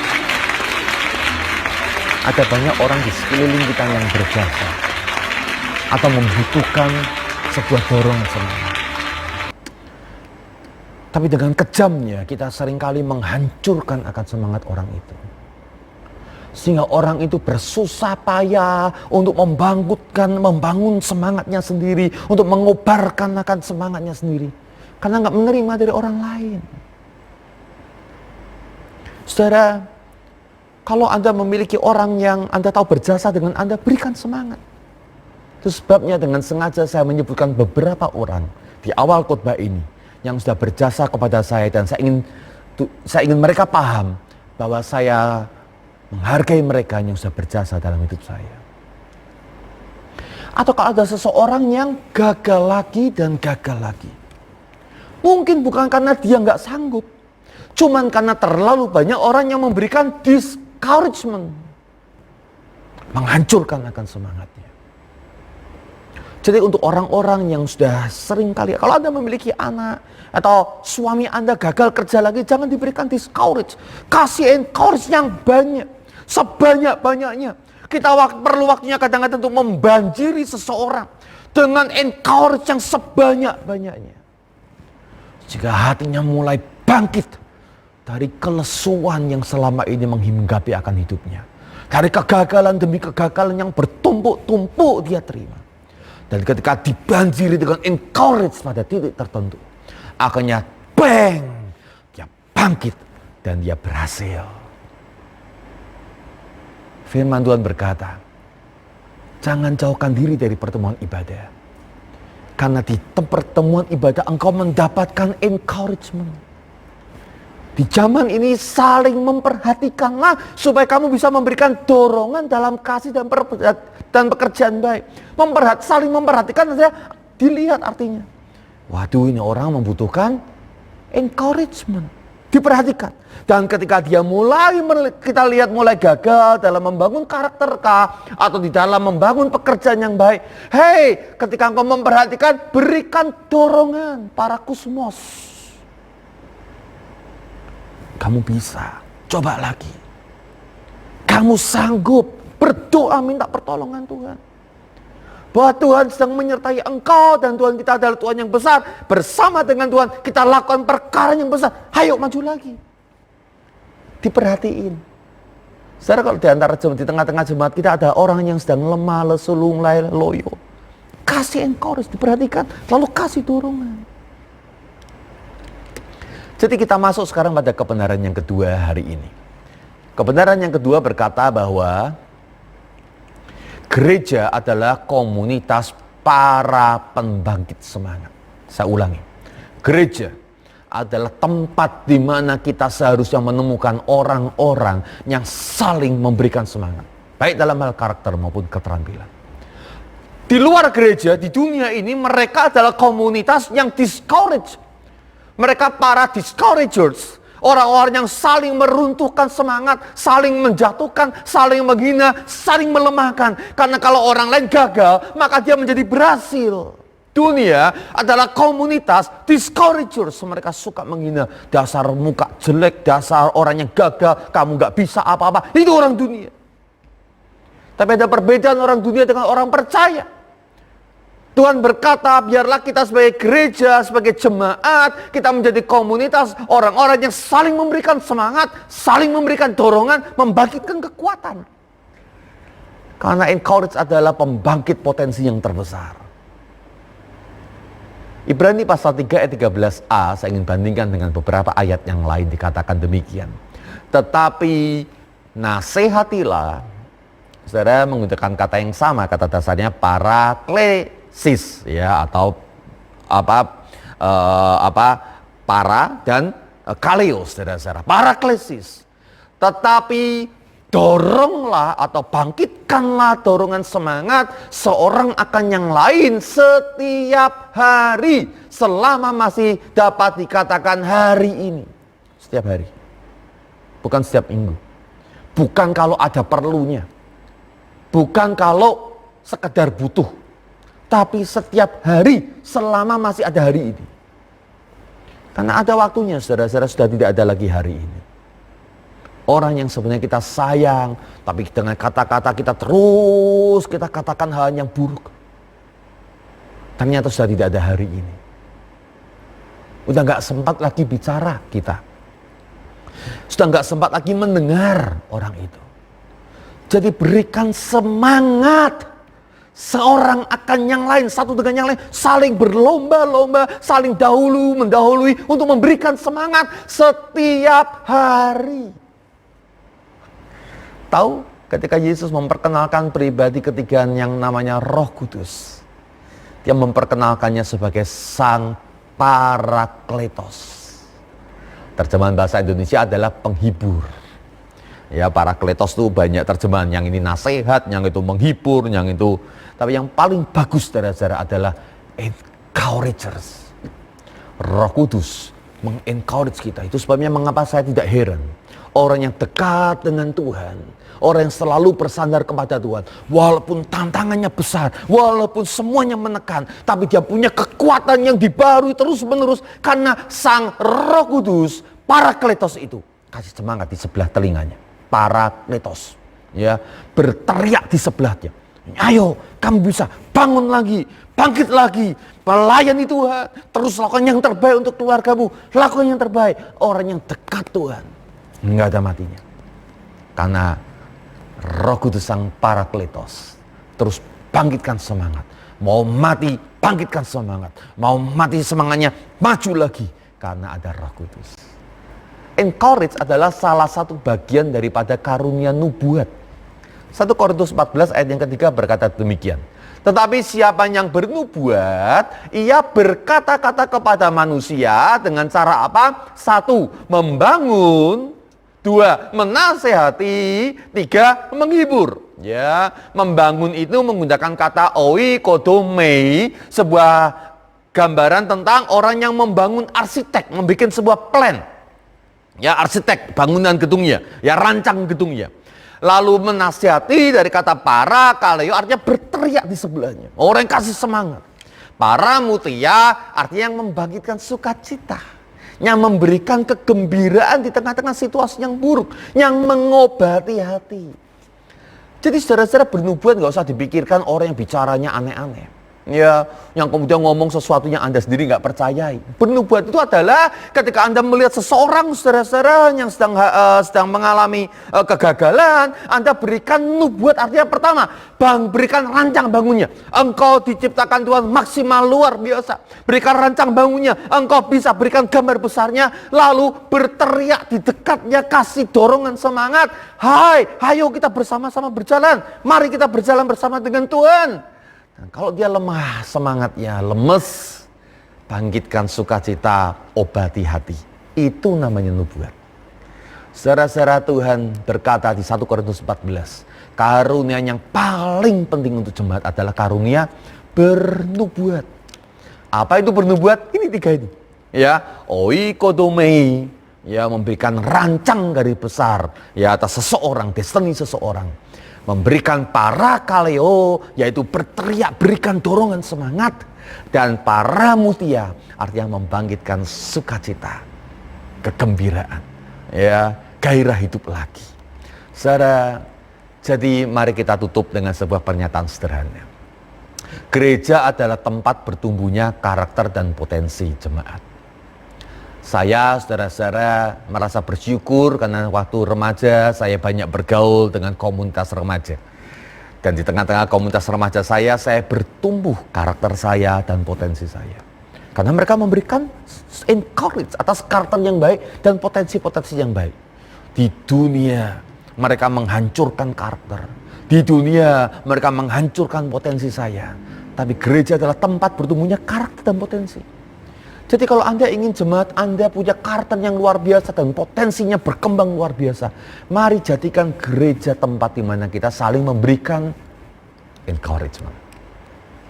Ada banyak orang di sekeliling kita yang berjasa atau membutuhkan sebuah dorongan semangat. Tapi dengan kejamnya kita seringkali menghancurkan akan semangat orang itu. Sehingga orang itu bersusah payah untuk membangun semangatnya sendiri, untuk mengobarkan akan semangatnya sendiri. Karena nggak menerima dari orang lain. Saudara, kalau Anda memiliki orang yang Anda tahu berjasa dengan Anda, berikan semangat. Itu sebabnya dengan sengaja saya menyebutkan beberapa orang di awal khotbah ini yang sudah berjasa kepada saya, dan saya ingin mereka paham bahwa saya menghargai mereka yang sudah berjasa dalam hidup saya. Atau kalau ada seseorang yang gagal lagi dan gagal lagi, mungkin bukan karena dia nggak sanggup, cuman karena terlalu banyak orang yang memberikan discouragement, menghancurkan akan semangatnya. Jadi untuk orang-orang yang sudah sering kali, kalau Anda memiliki anak atau suami Anda gagal kerja lagi, jangan diberikan discourage. Kasih encourage yang banyak, sebanyak-banyaknya. Kita perlu waktunya kadang-kadang untuk membanjiri seseorang dengan encourage yang sebanyak-banyaknya. Jika hatinya mulai bangkit dari kelesuan yang selama ini menghinggapi akan hidupnya. Dari kegagalan demi kegagalan yang bertumpuk-tumpuk dia terima. Dan ketika dibanjiri dengan encourage pada titik tertentu, akhirnya bang, dia bangkit dan dia berhasil. Firman Tuhan berkata, jangan jauhkan diri dari pertemuan ibadah. Karena di pertemuan ibadah engkau mendapatkan encouragement. Di zaman ini saling memperhatikanlah supaya kamu bisa memberikan dorongan dalam kasih dan pekerjaan baik. Saling memperhatikan saja dilihat artinya. Waduh, ini orang membutuhkan encouragement. Diperhatikan. Dan ketika dia kita lihat mulai gagal dalam membangun karakter kah, atau di dalam membangun pekerjaan yang baik. Hei, ketika engkau memperhatikan, berikan dorongan para kusmos. Kamu bisa, coba lagi. Kamu sanggup, Berdoa minta pertolongan Tuhan. Bahwa Tuhan sedang menyertai engkau dan Tuhan kita adalah Tuhan yang besar. Bersama dengan Tuhan kita lakukan perkara yang besar. Ayo maju lagi. Diperhatiin. Saudara, kalau di antara jemaat, di tengah-tengah jemaat kita ada orang yang sedang lemah, lesu, lunglai, loyo. Kasih encourage, diperhatikan, lalu kasih dorongan. Jadi kita masuk sekarang pada kebenaran yang kedua hari ini. Kebenaran yang kedua berkata bahwa gereja adalah komunitas para pembangkit semangat. Saya ulangi. Gereja adalah tempat di mana kita seharusnya menemukan orang-orang yang saling memberikan semangat. Baik dalam hal karakter maupun keterampilan. Di luar gereja, di dunia ini mereka adalah komunitas yang discourage. Mereka para discouragers. Orang-orang yang saling meruntuhkan semangat, saling menjatuhkan, saling menghina, saling melemahkan. Karena kalau orang lain gagal, maka dia menjadi berhasil. Dunia adalah komunitas discouragers. Mereka suka menghina, dasar muka jelek, dasar orang yang gagal, kamu gak bisa apa-apa. Itu orang dunia. Tapi ada perbedaan orang dunia dengan orang percaya. Tuhan berkata, biarlah kita sebagai gereja, sebagai jemaat, kita menjadi komunitas orang-orang yang saling memberikan semangat, saling memberikan dorongan, membangkitkan kekuatan. Karena encourage adalah pembangkit potensi yang terbesar. Ibrani pasal 3 ayat 13a, saya ingin bandingkan dengan beberapa ayat yang lain dikatakan demikian. Tetapi nasihatilah, saudara menggunakan kata yang sama, kata dasarnya paraklesis. Ya, atau para dan kaleos, saudara-saudara, paraklesis. Tetapi doronglah atau bangkitkanlah dorongan semangat seorang akan yang lain setiap hari selama masih dapat dikatakan hari ini. Setiap hari, bukan setiap minggu, bukan kalau ada perlunya, bukan kalau sekedar butuh, tapi setiap hari selama masih ada hari ini. Karena ada waktunya, saudara-saudara, sudah tidak ada lagi hari ini. Orang yang sebenarnya kita sayang, tapi dengan kata-kata kita terus kita katakan hal yang buruk. Ternyata sudah tidak ada hari ini. Udah gak sempat lagi bicara kita. Sudah gak sempat lagi mendengar orang itu. Jadi berikan semangat. Seorang akan yang lain, satu dengan yang lain, saling berlomba-lomba, saling mendahului untuk memberikan semangat setiap hari. Tahu, ketika Yesus memperkenalkan pribadi ketiga yang namanya Roh Kudus, dia memperkenalkannya sebagai Sang Parakletos. Terjemahan bahasa Indonesia adalah penghibur. Ya, Parakletos itu banyak terjemahan, yang ini nasihat, yang itu menghibur, yang itu. Tapi yang paling bagus, saudara-saudara, adalah encouragers. Roh Kudus mengencourage kita. Itu sebabnya mengapa saya tidak heran. Orang yang dekat dengan Tuhan, orang yang selalu bersandar kepada Tuhan, walaupun tantangannya besar, walaupun semuanya menekan, tapi dia punya kekuatan yang dibarui terus-menerus. Karena Sang Roh Kudus, Parakletos itu, kasih semangat di sebelah telinganya. Parakletos, ya, berteriak di sebelahnya. Ayo, kamu bisa, bangun lagi, bangkit lagi, melayani Tuhan, terus lakukan yang terbaik untuk keluargamu, lakukan yang terbaik. Orang yang dekat Tuhan, nggak ada matinya. Karena Roh Kudus Sang Parakletos terus bangkitkan semangat. Mau mati, bangkitkan semangat. Mau mati semangatnya, maju lagi. Karena ada Roh Kudus. Encourage adalah salah satu bagian daripada karunia nubuat. 1 Korintus 14 ayat yang ketiga berkata demikian. Tetapi siapa yang bernubuat, ia berkata-kata kepada manusia dengan cara apa? 1. Membangun. 2. Menasehati. 3. Menghibur. Ya, membangun itu menggunakan kata oikodomai, sebuah gambaran tentang orang yang membangun arsitek, membuat sebuah plan. Ya, arsitek bangunan gedungnya, ya, rancang gedungnya. Lalu menasihati dari kata para kaleo, artinya berteriak di sebelahnya. Orang yang kasih semangat. Para mutia artinya yang membangkitkan sukacita, yang memberikan kegembiraan di tengah-tengah situasi yang buruk, yang mengobati hati. Jadi saudara-saudara, bernubuat nggak usah dipikirkan orang yang bicaranya aneh-aneh. Ya, yang kemudian ngomong sesuatu yang Anda sendiri nggak percayai. Bernubuat itu adalah ketika Anda melihat seseorang, saudara-saudara, yang sedang mengalami kegagalan, Anda berikan nubuat. Artinya pertama, berikan rancang bangunnya. Engkau diciptakan Tuhan maksimal luar biasa. Berikan rancang bangunnya. Engkau bisa berikan gambar besarnya. Lalu berteriak di dekatnya, kasih dorongan semangat. Hai, ayo kita bersama-sama berjalan. Mari kita berjalan bersama dengan Tuhan. Dan kalau dia lemah semangatnya, lemes, bangkitkan sukacita, obati hati. Itu namanya nubuat. Saudara-saudara, Tuhan berkata di 1 Korintus 14, karunia yang paling penting untuk jemaat adalah karunia bernubuat. Apa itu bernubuat? Ini 3 ini. Ya, oikodomei, ya, memberikan rancang garis besar ya atas seseorang, destiny seseorang. Memberikan parakaleo, yaitu berteriak, berikan dorongan semangat. Dan paramutia, artinya membangkitkan sukacita, kegembiraan, ya, gairah hidup lagi. Saudara, jadi mari kita tutup dengan sebuah pernyataan sederhana. Gereja adalah tempat bertumbuhnya karakter dan potensi jemaat. Saya, saudara-saudara, merasa bersyukur karena waktu remaja saya banyak bergaul dengan komunitas remaja. Dan di tengah-tengah komunitas remaja saya bertumbuh karakter saya dan potensi saya. Karena mereka memberikan encourage atas karakter yang baik dan potensi-potensi yang baik. Di dunia mereka menghancurkan karakter. Di dunia mereka menghancurkan potensi saya. Tapi gereja adalah tempat bertumbuhnya karakter dan potensi. Jadi kalau Anda ingin jemaat Anda punya karakter yang luar biasa dan potensinya berkembang luar biasa, mari jadikan gereja tempat di mana kita saling memberikan encouragement,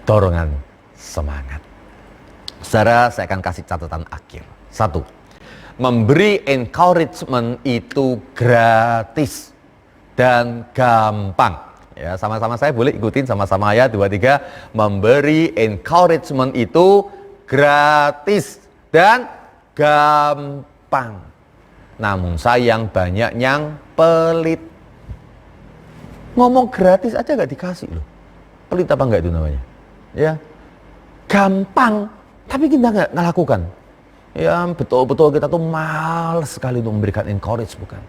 dorongan semangat. Saudara, saya akan kasih catatan akhir. 1. Memberi encouragement itu gratis dan gampang. Ya, sama-sama saya boleh ikutin sama-sama ya, 2, 3. Memberi encouragement itu gratis dan gampang. Namun sayang banyak yang pelit. Ngomong gratis aja gak dikasih loh. Pelit apa enggak itu namanya? Ya, gampang, tapi kita gak ngelakukan. Ya, betul-betul kita tuh malas sekali untuk memberikan encourage, bukan?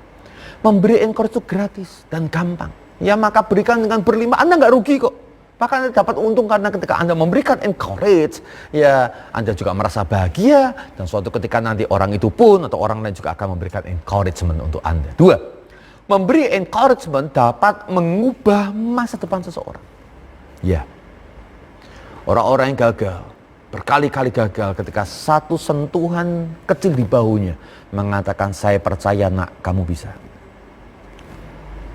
Memberi encourage itu gratis dan gampang. Ya, maka berikan dengan berlimpah. Anda gak rugi kok. Bahkan Anda dapat untung karena ketika Anda memberikan encourage, ya Anda juga merasa bahagia. Dan suatu ketika nanti orang itu pun atau orang lain juga akan memberikan encouragement untuk Anda. 2, memberi encouragement dapat mengubah masa depan seseorang. Ya, orang-orang yang gagal, berkali-kali gagal ketika satu sentuhan kecil di bahunya mengatakan, saya percaya nak, kamu bisa.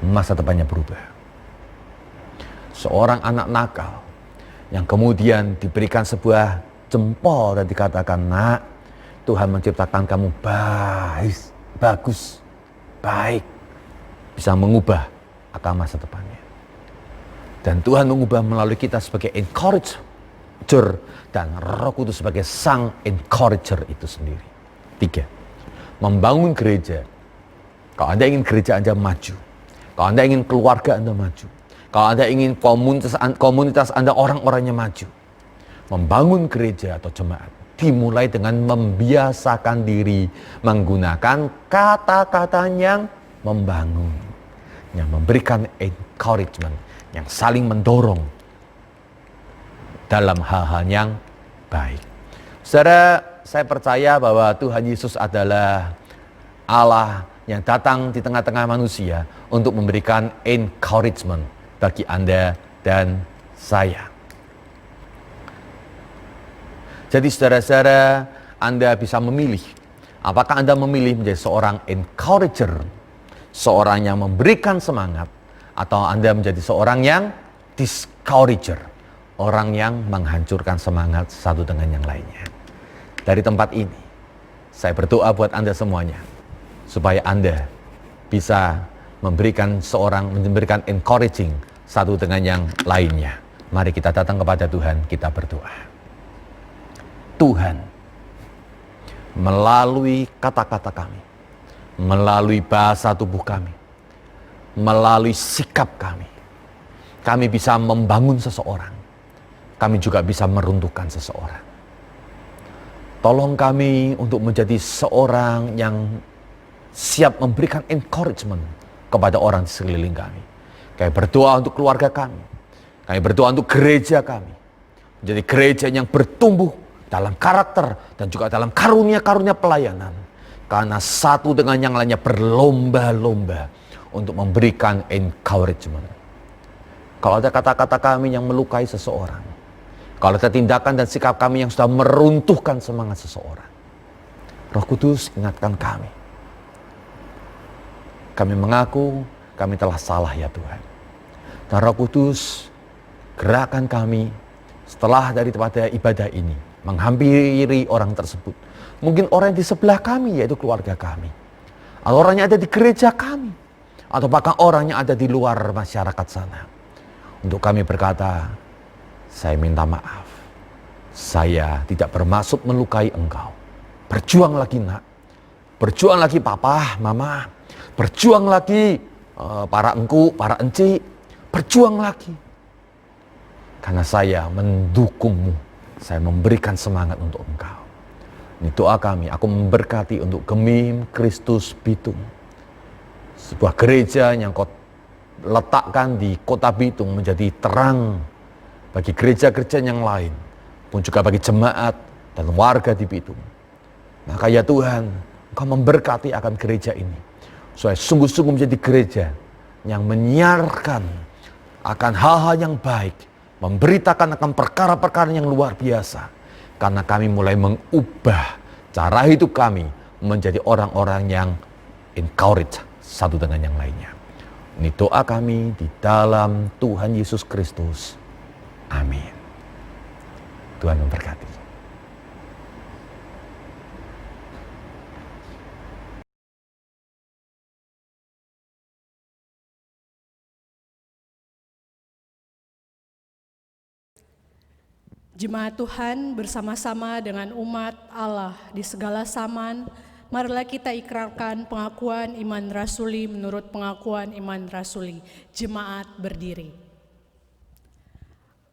Masa depannya berubah. Seorang anak nakal yang kemudian diberikan sebuah jempol dan dikatakan, nak, Tuhan menciptakan kamu bagus, baik, bisa mengubah akan masa depannya. Dan Tuhan mengubah melalui kita sebagai encourager dan Roh Kudus sebagai sang encourager itu sendiri. 3, membangun gereja. Kalau Anda ingin gereja Anda maju, kalau Anda ingin keluarga Anda maju, kalau Anda ingin komunitas Anda orang-orangnya maju, membangun gereja atau jemaat dimulai dengan membiasakan diri menggunakan kata-kata yang membangun, yang memberikan encouragement, yang saling mendorong dalam hal-hal yang baik. Saudara, saya percaya bahwa Tuhan Yesus adalah Allah yang datang di tengah-tengah manusia untuk memberikan encouragement bagi Anda dan saya. Jadi saudara-saudara, Anda bisa memilih. Apakah Anda memilih menjadi seorang encourager, seorang yang memberikan semangat, atau Anda menjadi seorang yang discourager, orang yang menghancurkan semangat satu dengan yang lainnya. Dari tempat ini, saya berdoa buat Anda semuanya, supaya Anda bisa memberikan encouraging satu dengan yang lainnya. Mari kita datang kepada Tuhan, kita berdoa. Tuhan, melalui kata-kata kami, melalui bahasa tubuh kami, melalui sikap kami, kami bisa membangun seseorang, kami juga bisa meruntuhkan seseorang. Tolong kami untuk menjadi seorang yang siap memberikan encouragement kepada orang di sekeliling kami. Kami berdoa untuk keluarga kami berdoa untuk gereja kami, menjadi gereja yang bertumbuh dalam karakter dan juga dalam karunia-karunia pelayanan. Karena satu dengan yang lainnya berlomba-lomba untuk memberikan encouragement. Kalau ada kata-kata kami yang melukai seseorang, kalau ada tindakan dan sikap kami yang sudah meruntuhkan semangat seseorang, Roh Kudus ingatkan kami. Kami mengaku kami telah salah ya Tuhan. Dan Roh Kudus gerakan kami setelah daripada ibadah ini menghampiri orang tersebut. Mungkin orang di sebelah kami, yaitu keluarga kami. Atau orang yang ada di gereja kami. Atau bahkan orang yang ada di luar masyarakat sana. Untuk kami berkata, saya minta maaf. Saya tidak bermaksud melukai engkau. Berjuang lagi nak. Berjuang lagi papa, mama. Berjuang lagi para engku, para enci. Berjuang lagi. Karena saya mendukungmu. Saya memberikan semangat untuk engkau. Ini doa kami, aku memberkati untuk Gemim Kristus Bitung. Sebuah gereja yang kau letakkan di kota Bitung menjadi terang bagi gereja-gereja yang lain, pun juga bagi jemaat dan warga di Bitung. Maka ya Tuhan, Engkau memberkati akan gereja ini, supaya sungguh-sungguh menjadi gereja yang menyiarkan akan hal-hal yang baik, memberitakan akan perkara-perkara yang luar biasa. Karena kami mulai mengubah cara hidup kami menjadi orang-orang yang encourage satu dengan yang lainnya. Ini doa kami di dalam Tuhan Yesus Kristus. Amin. Tuhan memberkati. Jemaat Tuhan bersama-sama dengan umat Allah di segala zaman, marilah kita ikrarkan pengakuan iman rasuli menurut pengakuan iman rasuli. Jemaat berdiri.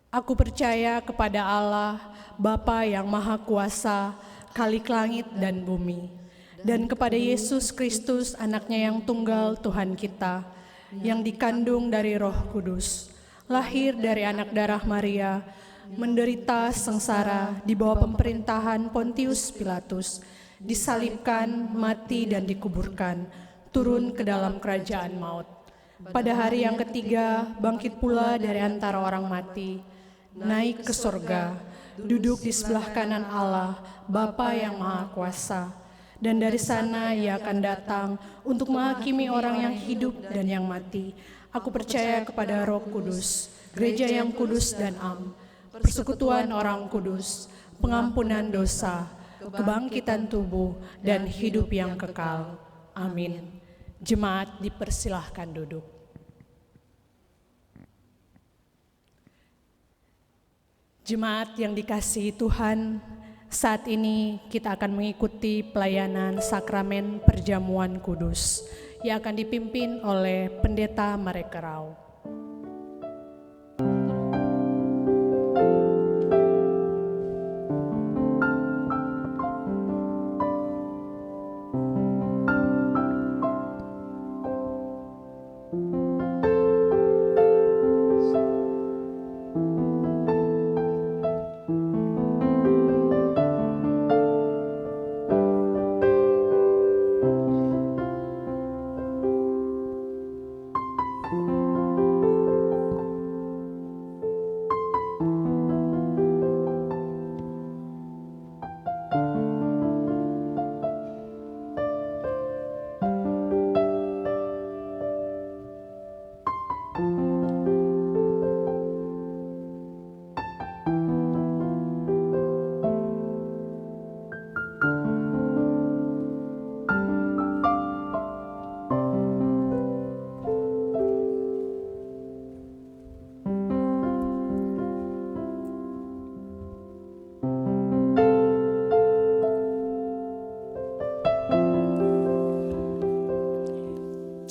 Aku percaya kepada Allah, Bapa yang Maha Kuasa, Khalik langit dan bumi, dan kepada Yesus Kristus, anaknya yang tunggal Tuhan kita, yang dikandung dari Roh Kudus, lahir dari anak darah Maria, menderita sengsara di bawah pemerintahan Pontius Pilatus, disalibkan, mati dan dikuburkan, turun ke dalam kerajaan maut. Pada hari yang ketiga, bangkit pula dari antara orang mati, naik ke sorga, duduk di sebelah kanan Allah, Bapa yang Maha Kuasa. Dan dari sana ia akan datang untuk menghakimi orang yang hidup dan yang mati. Aku percaya kepada Roh Kudus, gereja yang kudus dan am, persekutuan orang kudus, pengampunan dosa, kebangkitan tubuh, dan hidup yang kekal. Amin. Jemaat dipersilahkan duduk. Jemaat yang dikasihi Tuhan, saat ini kita akan mengikuti pelayanan sakramen perjamuan kudus yang akan dipimpin oleh Pendeta Marekerau.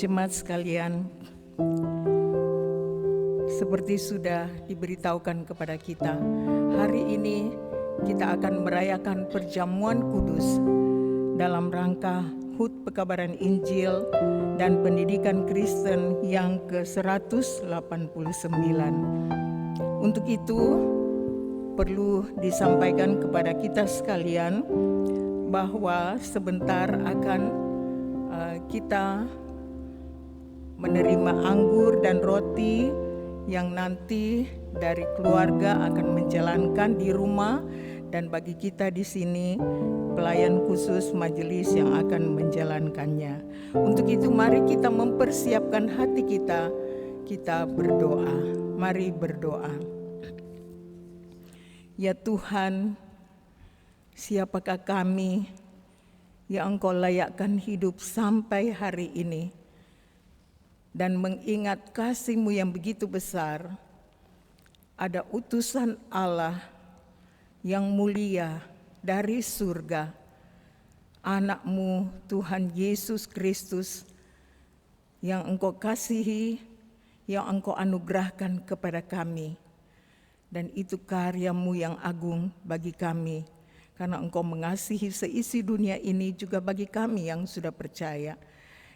Jemaat sekalian, Seperti sudah diberitahukan kepada kita, hari ini kita akan merayakan perjamuan kudus dalam rangka HUT Pekabaran Injil dan Pendidikan Kristen yang ke-189. Untuk itu perlu disampaikan kepada kita sekalian bahwa sebentar akan kita menerima anggur dan roti yang nanti dari keluarga akan menjalankan di rumah, dan bagi kita di sini pelayan khusus majelis yang akan menjalankannya. Untuk itu mari kita mempersiapkan hati kita berdoa. Mari berdoa. Ya Tuhan, siapakah kami yang Engkau layakkan hidup sampai hari ini, dan mengingat kasih-Mu yang begitu besar. Ada utusan Allah yang mulia dari surga, anak-Mu Tuhan Yesus Kristus yang Engkau kasihi, yang Engkau anugerahkan kepada kami. Dan itu karya-Mu yang agung bagi kami, karena Engkau mengasihi seisi dunia ini juga bagi kami yang sudah percaya.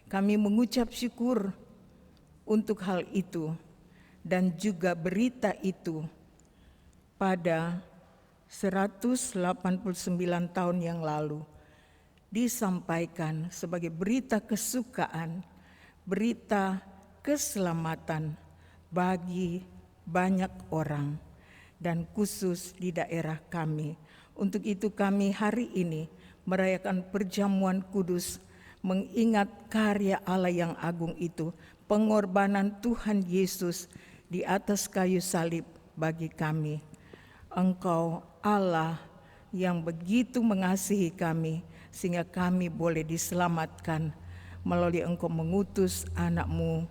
Kami mengucap syukur untuk hal itu, dan juga berita itu pada 189 tahun yang lalu disampaikan sebagai berita kesukaan, berita keselamatan bagi banyak orang, dan khusus di daerah kami. Untuk itu kami hari ini merayakan perjamuan kudus, mengingat karya Allah yang agung itu, pengorbanan Tuhan Yesus di atas kayu salib bagi kami. Engkau Allah yang begitu mengasihi kami, sehingga kami boleh diselamatkan melalui Engkau mengutus anak-Mu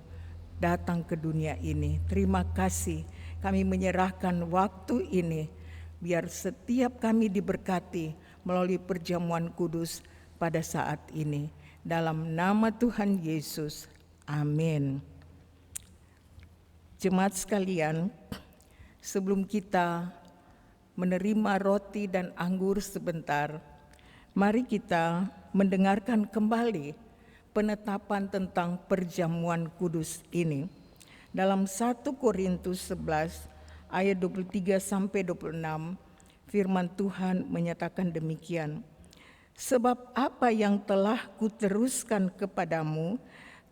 datang ke dunia ini. Terima kasih, kami menyerahkan waktu ini, biar setiap kami diberkati melalui perjamuan kudus pada saat ini. Dalam nama Tuhan Yesus, amin. Jemaat sekalian, sebelum kita menerima roti dan anggur sebentar, mari kita mendengarkan kembali penetapan tentang perjamuan kudus ini. Dalam 1 Korintus 11 ayat 23 sampai 26, firman Tuhan menyatakan demikian. Sebab apa yang telah kuteruskan kepadamu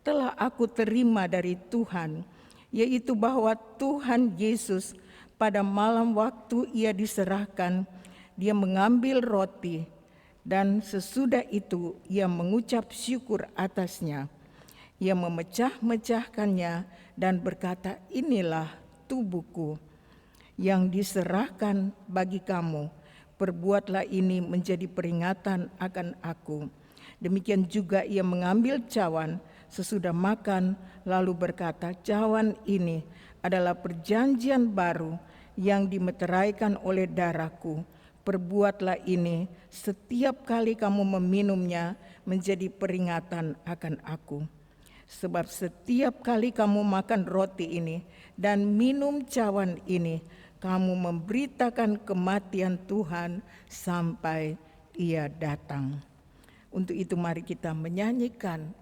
telah aku terima dari Tuhan, yaitu bahwa Tuhan Yesus pada malam waktu Ia diserahkan, Dia mengambil roti, dan sesudah itu Ia mengucap syukur atasnya. Ia memecah-mecahkannya dan berkata, inilah tubuhku yang diserahkan bagi kamu. Perbuatlah ini menjadi peringatan akan aku. Demikian juga Ia mengambil cawan sesudah makan, lalu berkata, cawan ini adalah perjanjian baru yang dimeteraikan oleh darahku. Perbuatlah ini setiap kali kamu meminumnya menjadi peringatan akan aku. Sebab setiap kali kamu makan roti ini dan minum cawan ini, kamu memberitakan kematian Tuhan sampai Ia datang. Untuk itu mari kita menyanyikan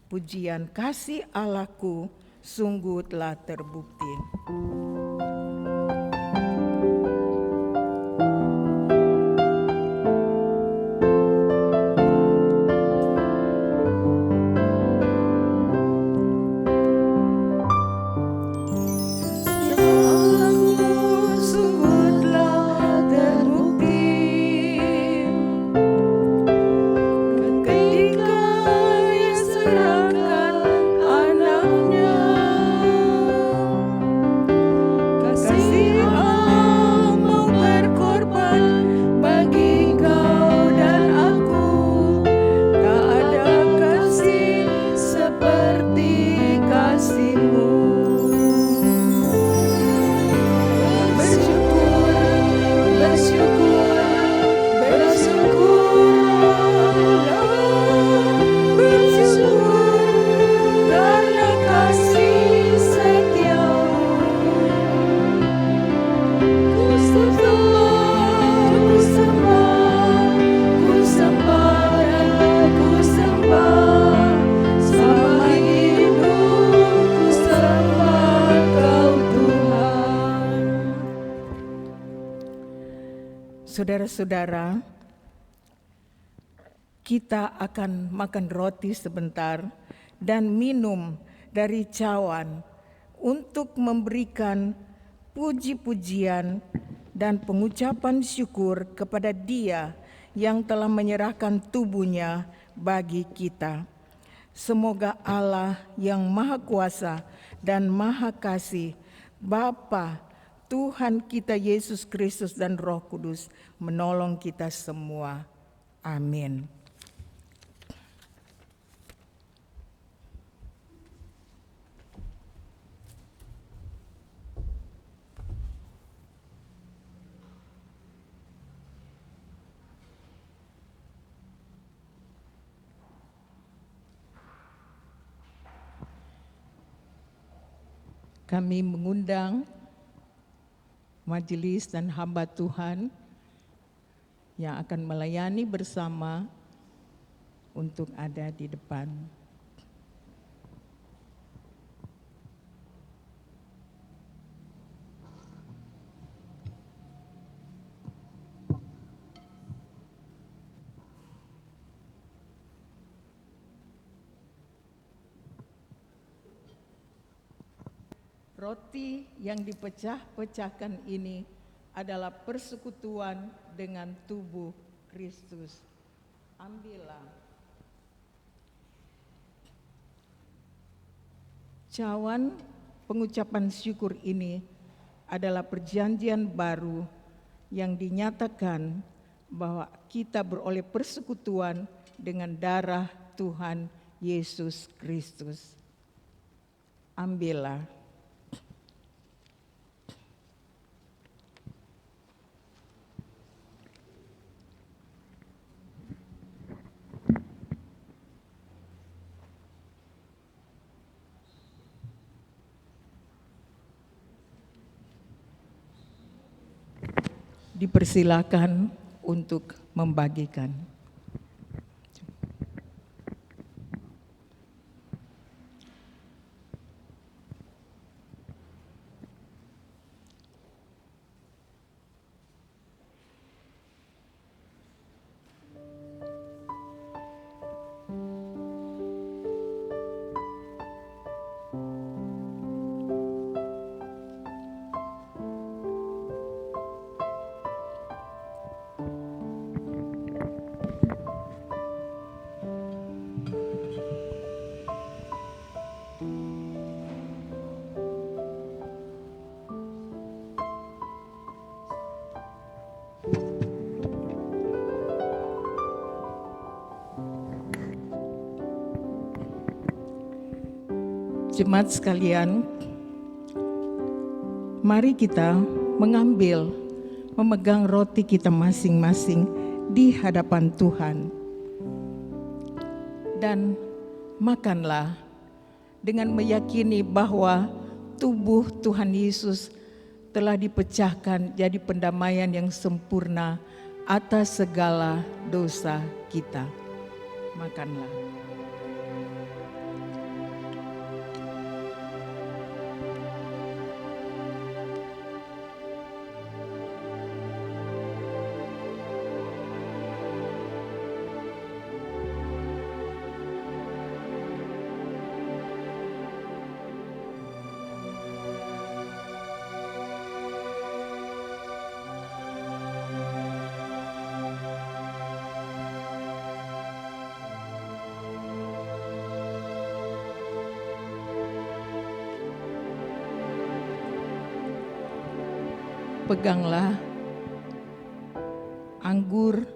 pujian kasih Allahku sungguh telah terbukti. Ketika Ia serahkan anaknya, Saudara-saudara, kita akan makan roti sebentar dan minum dari cawan untuk memberikan puji-pujian dan pengucapan syukur kepada Dia yang telah menyerahkan tubuhnya bagi kita. Semoga Allah yang Maha Kuasa dan Maha Kasih, Bapa, Tuhan kita Yesus Kristus dan Roh Kudus menolong kita semua. Amin. Kami mengundang majelis dan hamba Tuhan yang akan melayani bersama untuk ada di depan. Roti yang dipecah-pecahkan ini adalah persekutuan dengan tubuh Kristus. Ambillah. Cawan pengucapan syukur ini adalah perjanjian baru yang dinyatakan bahwa kita beroleh persekutuan dengan darah Tuhan Yesus Kristus. Ambillah. Dipersilakan untuk membagikan. Jemaat sekalian, mari kita memegang roti kita masing-masing di hadapan Tuhan. Dan makanlah dengan meyakini bahwa tubuh Tuhan Yesus telah dipecahkan jadi pendamaian yang sempurna atas segala dosa kita. Makanlah. Peganglah anggur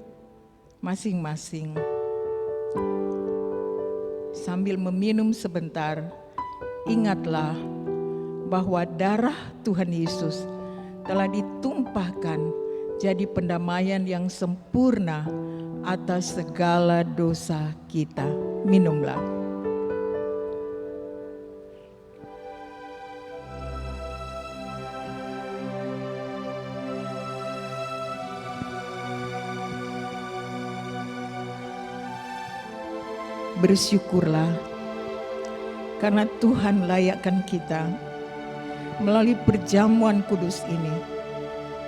masing-masing. Sambil meminum sebentar, ingatlah bahwa darah Tuhan Yesus telah ditumpahkan jadi pendamaian yang sempurna atas segala dosa kita. Minumlah. Bersyukurlah karena Tuhan layakkan kita melalui perjamuan kudus ini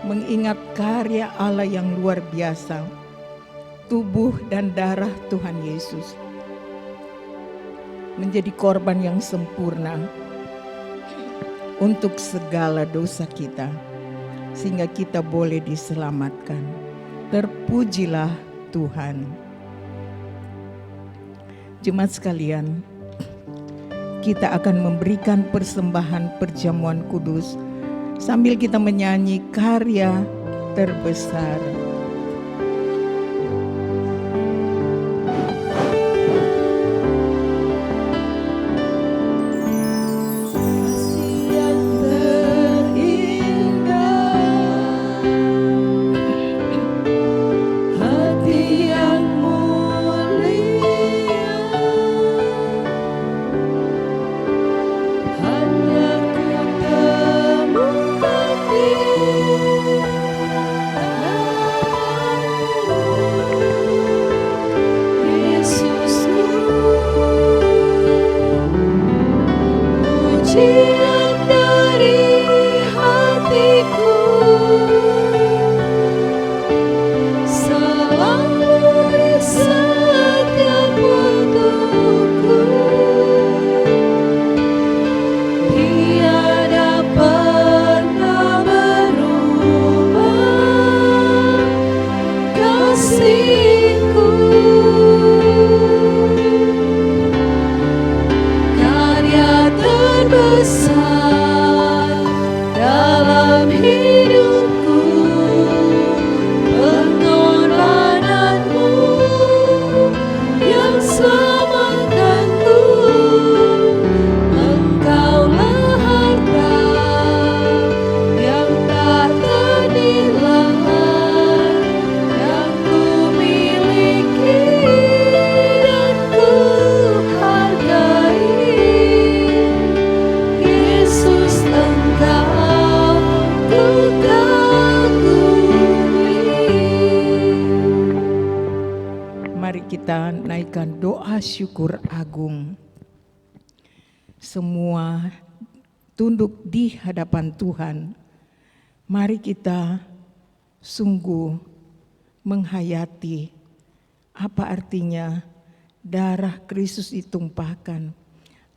mengingat karya Allah yang luar biasa, tubuh dan darah Tuhan Yesus menjadi korban yang sempurna untuk segala dosa kita, sehingga kita boleh diselamatkan. Terpujilah Tuhan. Jemaat sekalian, kita akan memberikan persembahan perjamuan kudus sambil kita menyanyi karya terbesar. Kita naikkan doa syukur agung. Semua tunduk di hadapan Tuhan. Mari kita sungguh menghayati apa artinya darah Kristus ditumpahkan.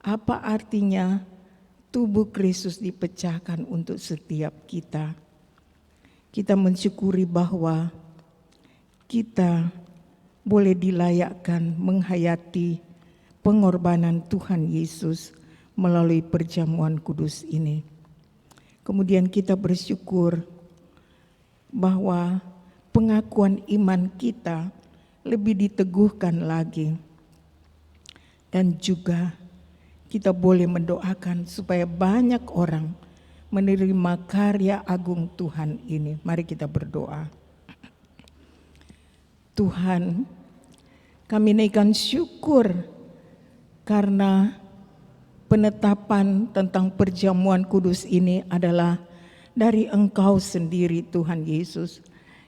Apa artinya tubuh Kristus dipecahkan untuk setiap kita. Kita mensyukuri bahwa kita boleh dilayakkan menghayati pengorbanan Tuhan Yesus melalui perjamuan kudus ini. Kemudian kita bersyukur bahwa pengakuan iman kita lebih diteguhkan lagi. Dan juga kita boleh mendoakan supaya banyak orang menerima karya agung Tuhan ini. Mari kita berdoa. Tuhan, kami naikkan syukur karena penetapan tentang perjamuan kudus ini adalah dari Engkau sendiri Tuhan Yesus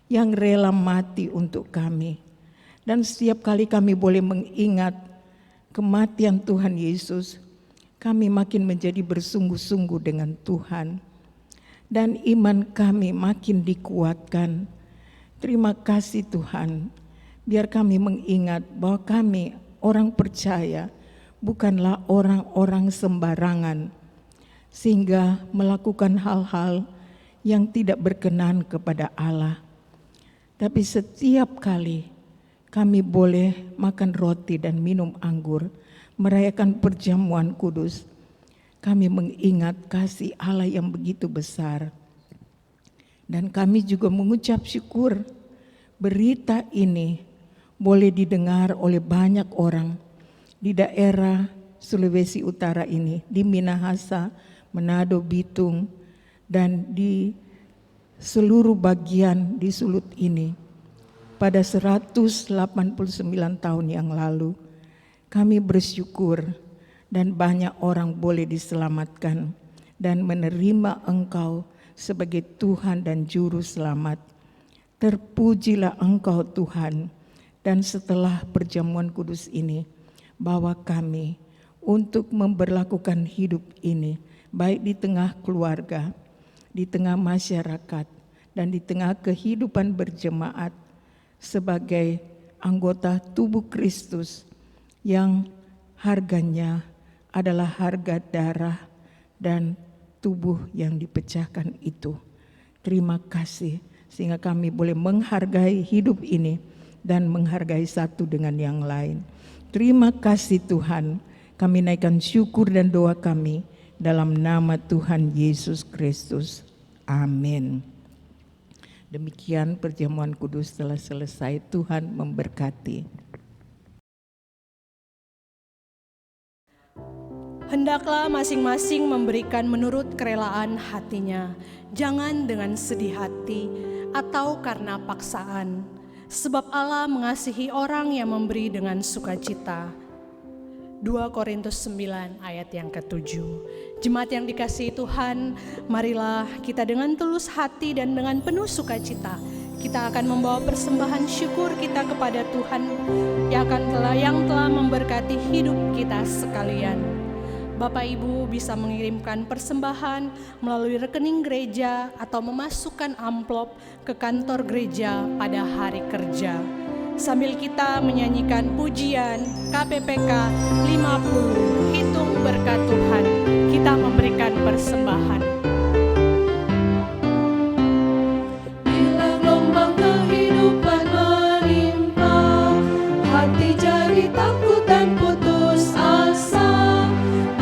yang rela mati untuk kami. Dan setiap kali kami boleh mengingat kematian Tuhan Yesus, kami makin menjadi bersungguh-sungguh dengan Tuhan. Dan iman kami makin dikuatkan. Terima kasih Tuhan, biar kami mengingat bahwa kami orang percaya bukanlah orang-orang sembarangan, sehingga melakukan hal-hal yang tidak berkenan kepada Allah. Tapi setiap kali kami boleh makan roti dan minum anggur, merayakan perjamuan kudus, kami mengingat kasih Allah yang begitu besar. Dan kami juga mengucap syukur berita ini boleh didengar oleh banyak orang di daerah Sulawesi Utara ini, di Minahasa, Manado, Bitung, dan di seluruh bagian di Sulut ini. Pada 189 tahun yang lalu, kami bersyukur dan banyak orang boleh diselamatkan dan menerima Engkau sebagai Tuhan dan Juru Selamat. Terpujilah Engkau Tuhan, dan setelah perjamuan kudus ini, bawa kami untuk memberlakukan hidup ini, baik di tengah keluarga, di tengah masyarakat, dan di tengah kehidupan berjemaat sebagai anggota tubuh Kristus yang harganya adalah harga darah dan tubuh yang dipecahkan itu. Terima kasih sehingga kami boleh menghargai hidup ini dan menghargai satu dengan yang lain. Terima kasih Tuhan, kami naikkan syukur dan doa kami dalam nama Tuhan Yesus Kristus. Amin. Demikian perjamuan kudus telah selesai. Tuhan memberkati. Hendaklah masing-masing memberikan menurut kerelaan hatinya, jangan dengan sedih hati atau karena paksaan, sebab Allah mengasihi orang yang memberi dengan sukacita. 2 Korintus 9 ayat yang ke-7. Jemaat yang dikasihi Tuhan, marilah kita dengan tulus hati dan dengan penuh sukacita kita akan membawa persembahan syukur kita kepada Tuhan yang telah memberkati hidup kita sekalian. Bapak Ibu bisa mengirimkan persembahan melalui rekening gereja atau memasukkan amplop ke kantor gereja pada hari kerja. Sambil kita menyanyikan pujian KPPK 50, hitung berkat Tuhan, kita memberikan persembahan. Bila gelombang kehidupan menimpa, hati jadi takut dan putus asa.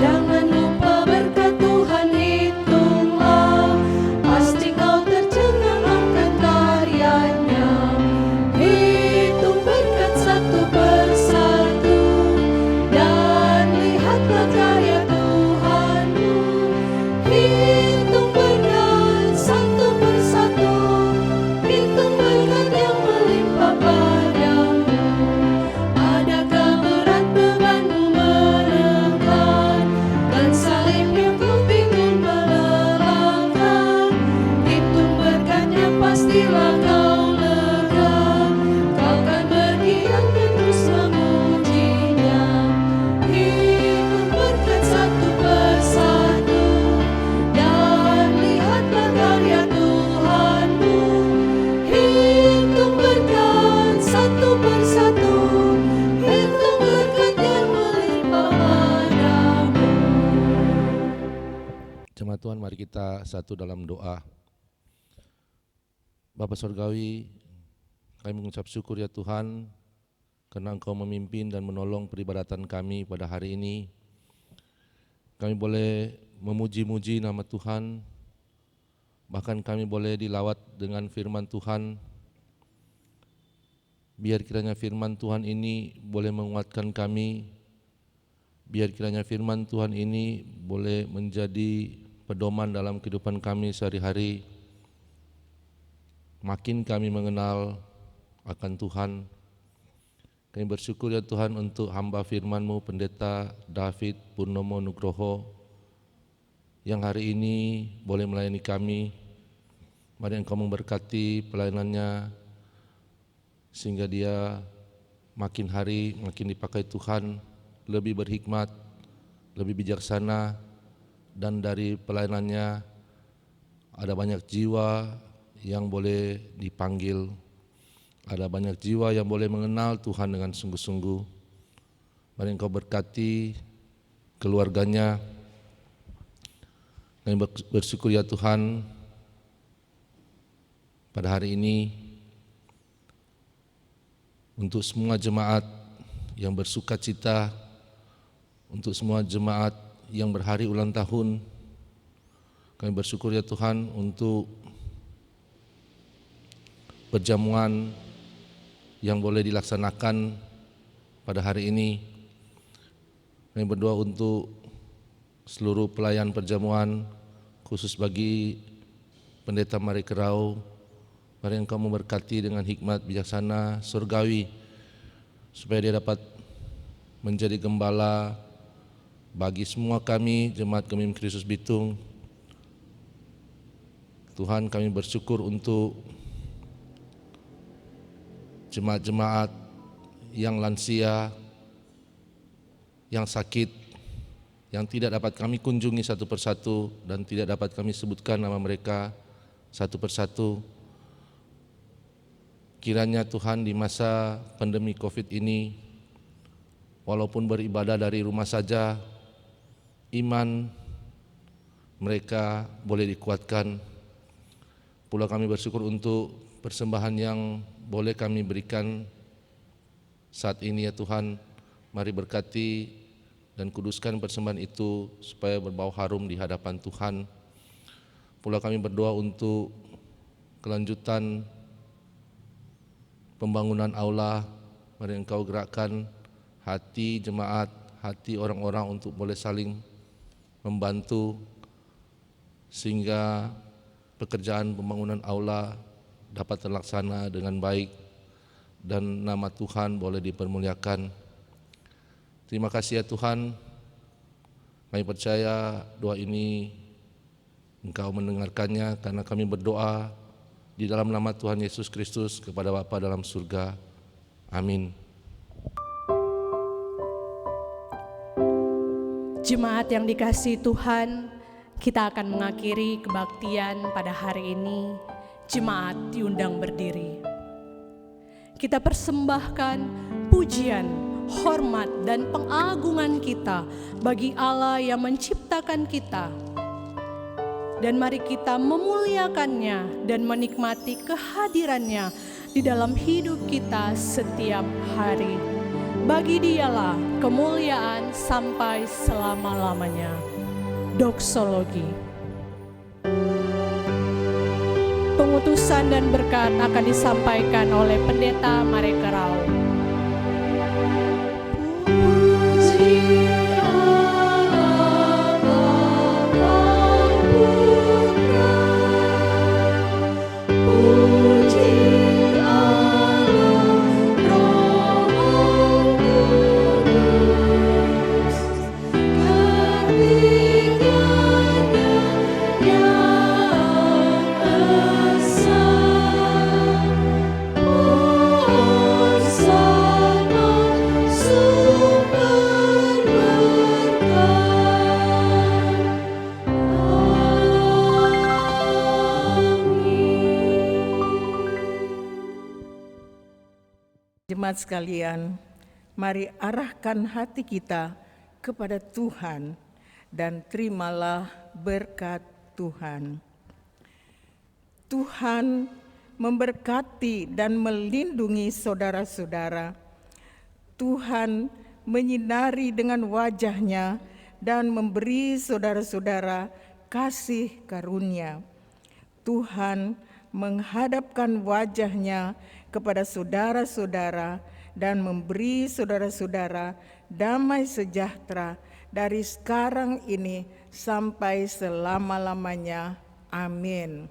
Jangan lupa berkat Tuhan hitunglah, pasti kau tercengang akan karyanya. Hitung berkat satu persatu, dan lihatlah karya Tuhanmu. Hitung berkat satu persatu, hitung berkat yang melimpah padamu. Adakah berat bebanmu menekan, dan salib yang kau pikul melelahkan? Hitung berkatnya pastilah kau lega, kau kan berdiam dan terus memujinya. Hitung berkat satu persatu, dan lihatlah karya Tuhanmu. Hitung berkat satu persatu, hitung berkat yang melimpah padamu. Jemaat Tuhan, mari kita satu dalam doa. Bapa Surgawi, kami mengucap syukur ya Tuhan, karena Engkau memimpin dan menolong peribadatan kami pada hari ini. Kami boleh memuji-muji nama Tuhan, bahkan kami boleh dilawat dengan firman Tuhan. Biar kiranya firman Tuhan ini boleh menguatkan kami, biar kiranya firman Tuhan ini boleh menjadi pedoman dalam kehidupan kami sehari-hari. Makin kami mengenal akan Tuhan, kami bersyukur ya Tuhan untuk hamba firman-Mu Pendeta David Purnomo Nugroho yang hari ini boleh melayani kami. Mari Engkau memberkati pelayanannya sehingga dia makin hari makin dipakai Tuhan, lebih berhikmat, lebih bijaksana, dan dari pelayanannya ada banyak jiwa yang boleh dipanggil, ada banyak jiwa yang boleh mengenal Tuhan dengan sungguh-sungguh. Mari Engkau berkati keluarganya. Kami bersyukur ya Tuhan pada hari ini untuk semua jemaat yang bersuka cita, untuk semua jemaat yang berhari ulang tahun. Kami bersyukur ya Tuhan untuk perjamuan yang boleh dilaksanakan pada hari ini. Kami berdoa untuk seluruh pelayan perjamuan, khusus bagi Pendeta Mari Kerau. Mari Engkau memberkati dengan hikmat bijaksana surgawi, supaya dia dapat menjadi gembala bagi semua kami jemaat Gemim Kristus Bitung. Tuhan, kami bersyukur untuk jemaat-jemaat yang lansia, yang sakit, yang tidak dapat kami kunjungi satu persatu dan tidak dapat kami sebutkan nama mereka satu persatu. kiranya Tuhan di masa pandemi COVID ini, walaupun beribadah dari rumah saja, iman mereka boleh dikuatkan. Pula kami bersyukur untuk persembahan yang boleh kami berikan saat ini ya Tuhan. Mari berkati dan kuduskan persembahan itu supaya berbau harum di hadapan Tuhan. Pula kami berdoa untuk kelanjutan pembangunan aula. Mari Engkau gerakkan hati jemaat, hati orang-orang untuk boleh saling membantu sehingga pekerjaan pembangunan aula dapat terlaksana dengan baik dan nama Tuhan boleh dipermuliakan. Terima kasih ya Tuhan, kami percaya doa ini Engkau mendengarkannya karena kami berdoa di dalam nama Tuhan Yesus Kristus kepada Bapa dalam surga. Amin. Jemaat yang dikasihi Tuhan, kita akan mengakhiri kebaktian pada hari ini. Jemaat diundang berdiri. Kita persembahkan pujian, hormat dan pengagungan kita bagi Allah yang menciptakan kita. Dan mari kita memuliakannya dan menikmati kehadirannya di dalam hidup kita setiap hari. Bagi Dialah kemuliaan sampai selama-lamanya. Doksologi. Pengutusan dan berkat akan disampaikan oleh Pendeta Marekerau. Jemaat sekalian, mari arahkan hati kita kepada Tuhan dan terimalah berkat Tuhan. Tuhan memberkati dan melindungi saudara-saudara. Tuhan menyinari dengan wajah-Nya dan memberi saudara-saudara kasih karunia. Tuhan menghadapkan wajah-Nya kepada saudara-saudara dan memberi saudara-saudara damai sejahtera dari sekarang ini sampai selama-lamanya. Amin.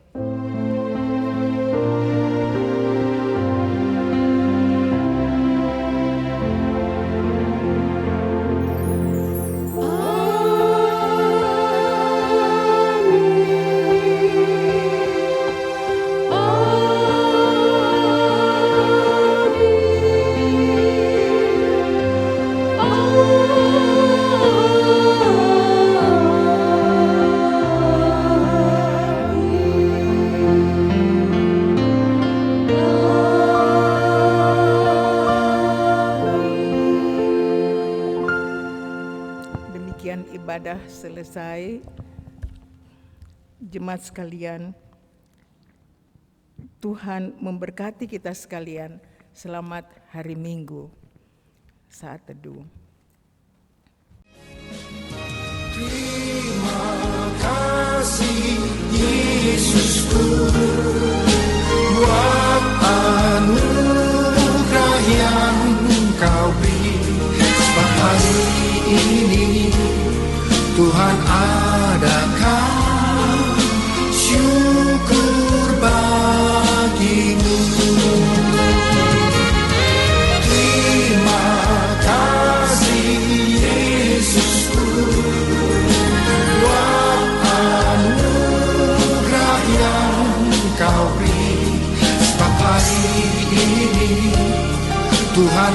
Ibadah selesai. Jemaat sekalian, Tuhan memberkati kita sekalian. Selamat hari Minggu. Saat teduh. Terima kasih Yesusku buat anugerah yang Kau beri. Sebab hari ini Tuhan adakan syukur bagimu. Terima kasih Yesusku buat anugerah yang Kau beri. Sebab hari ini Tuhan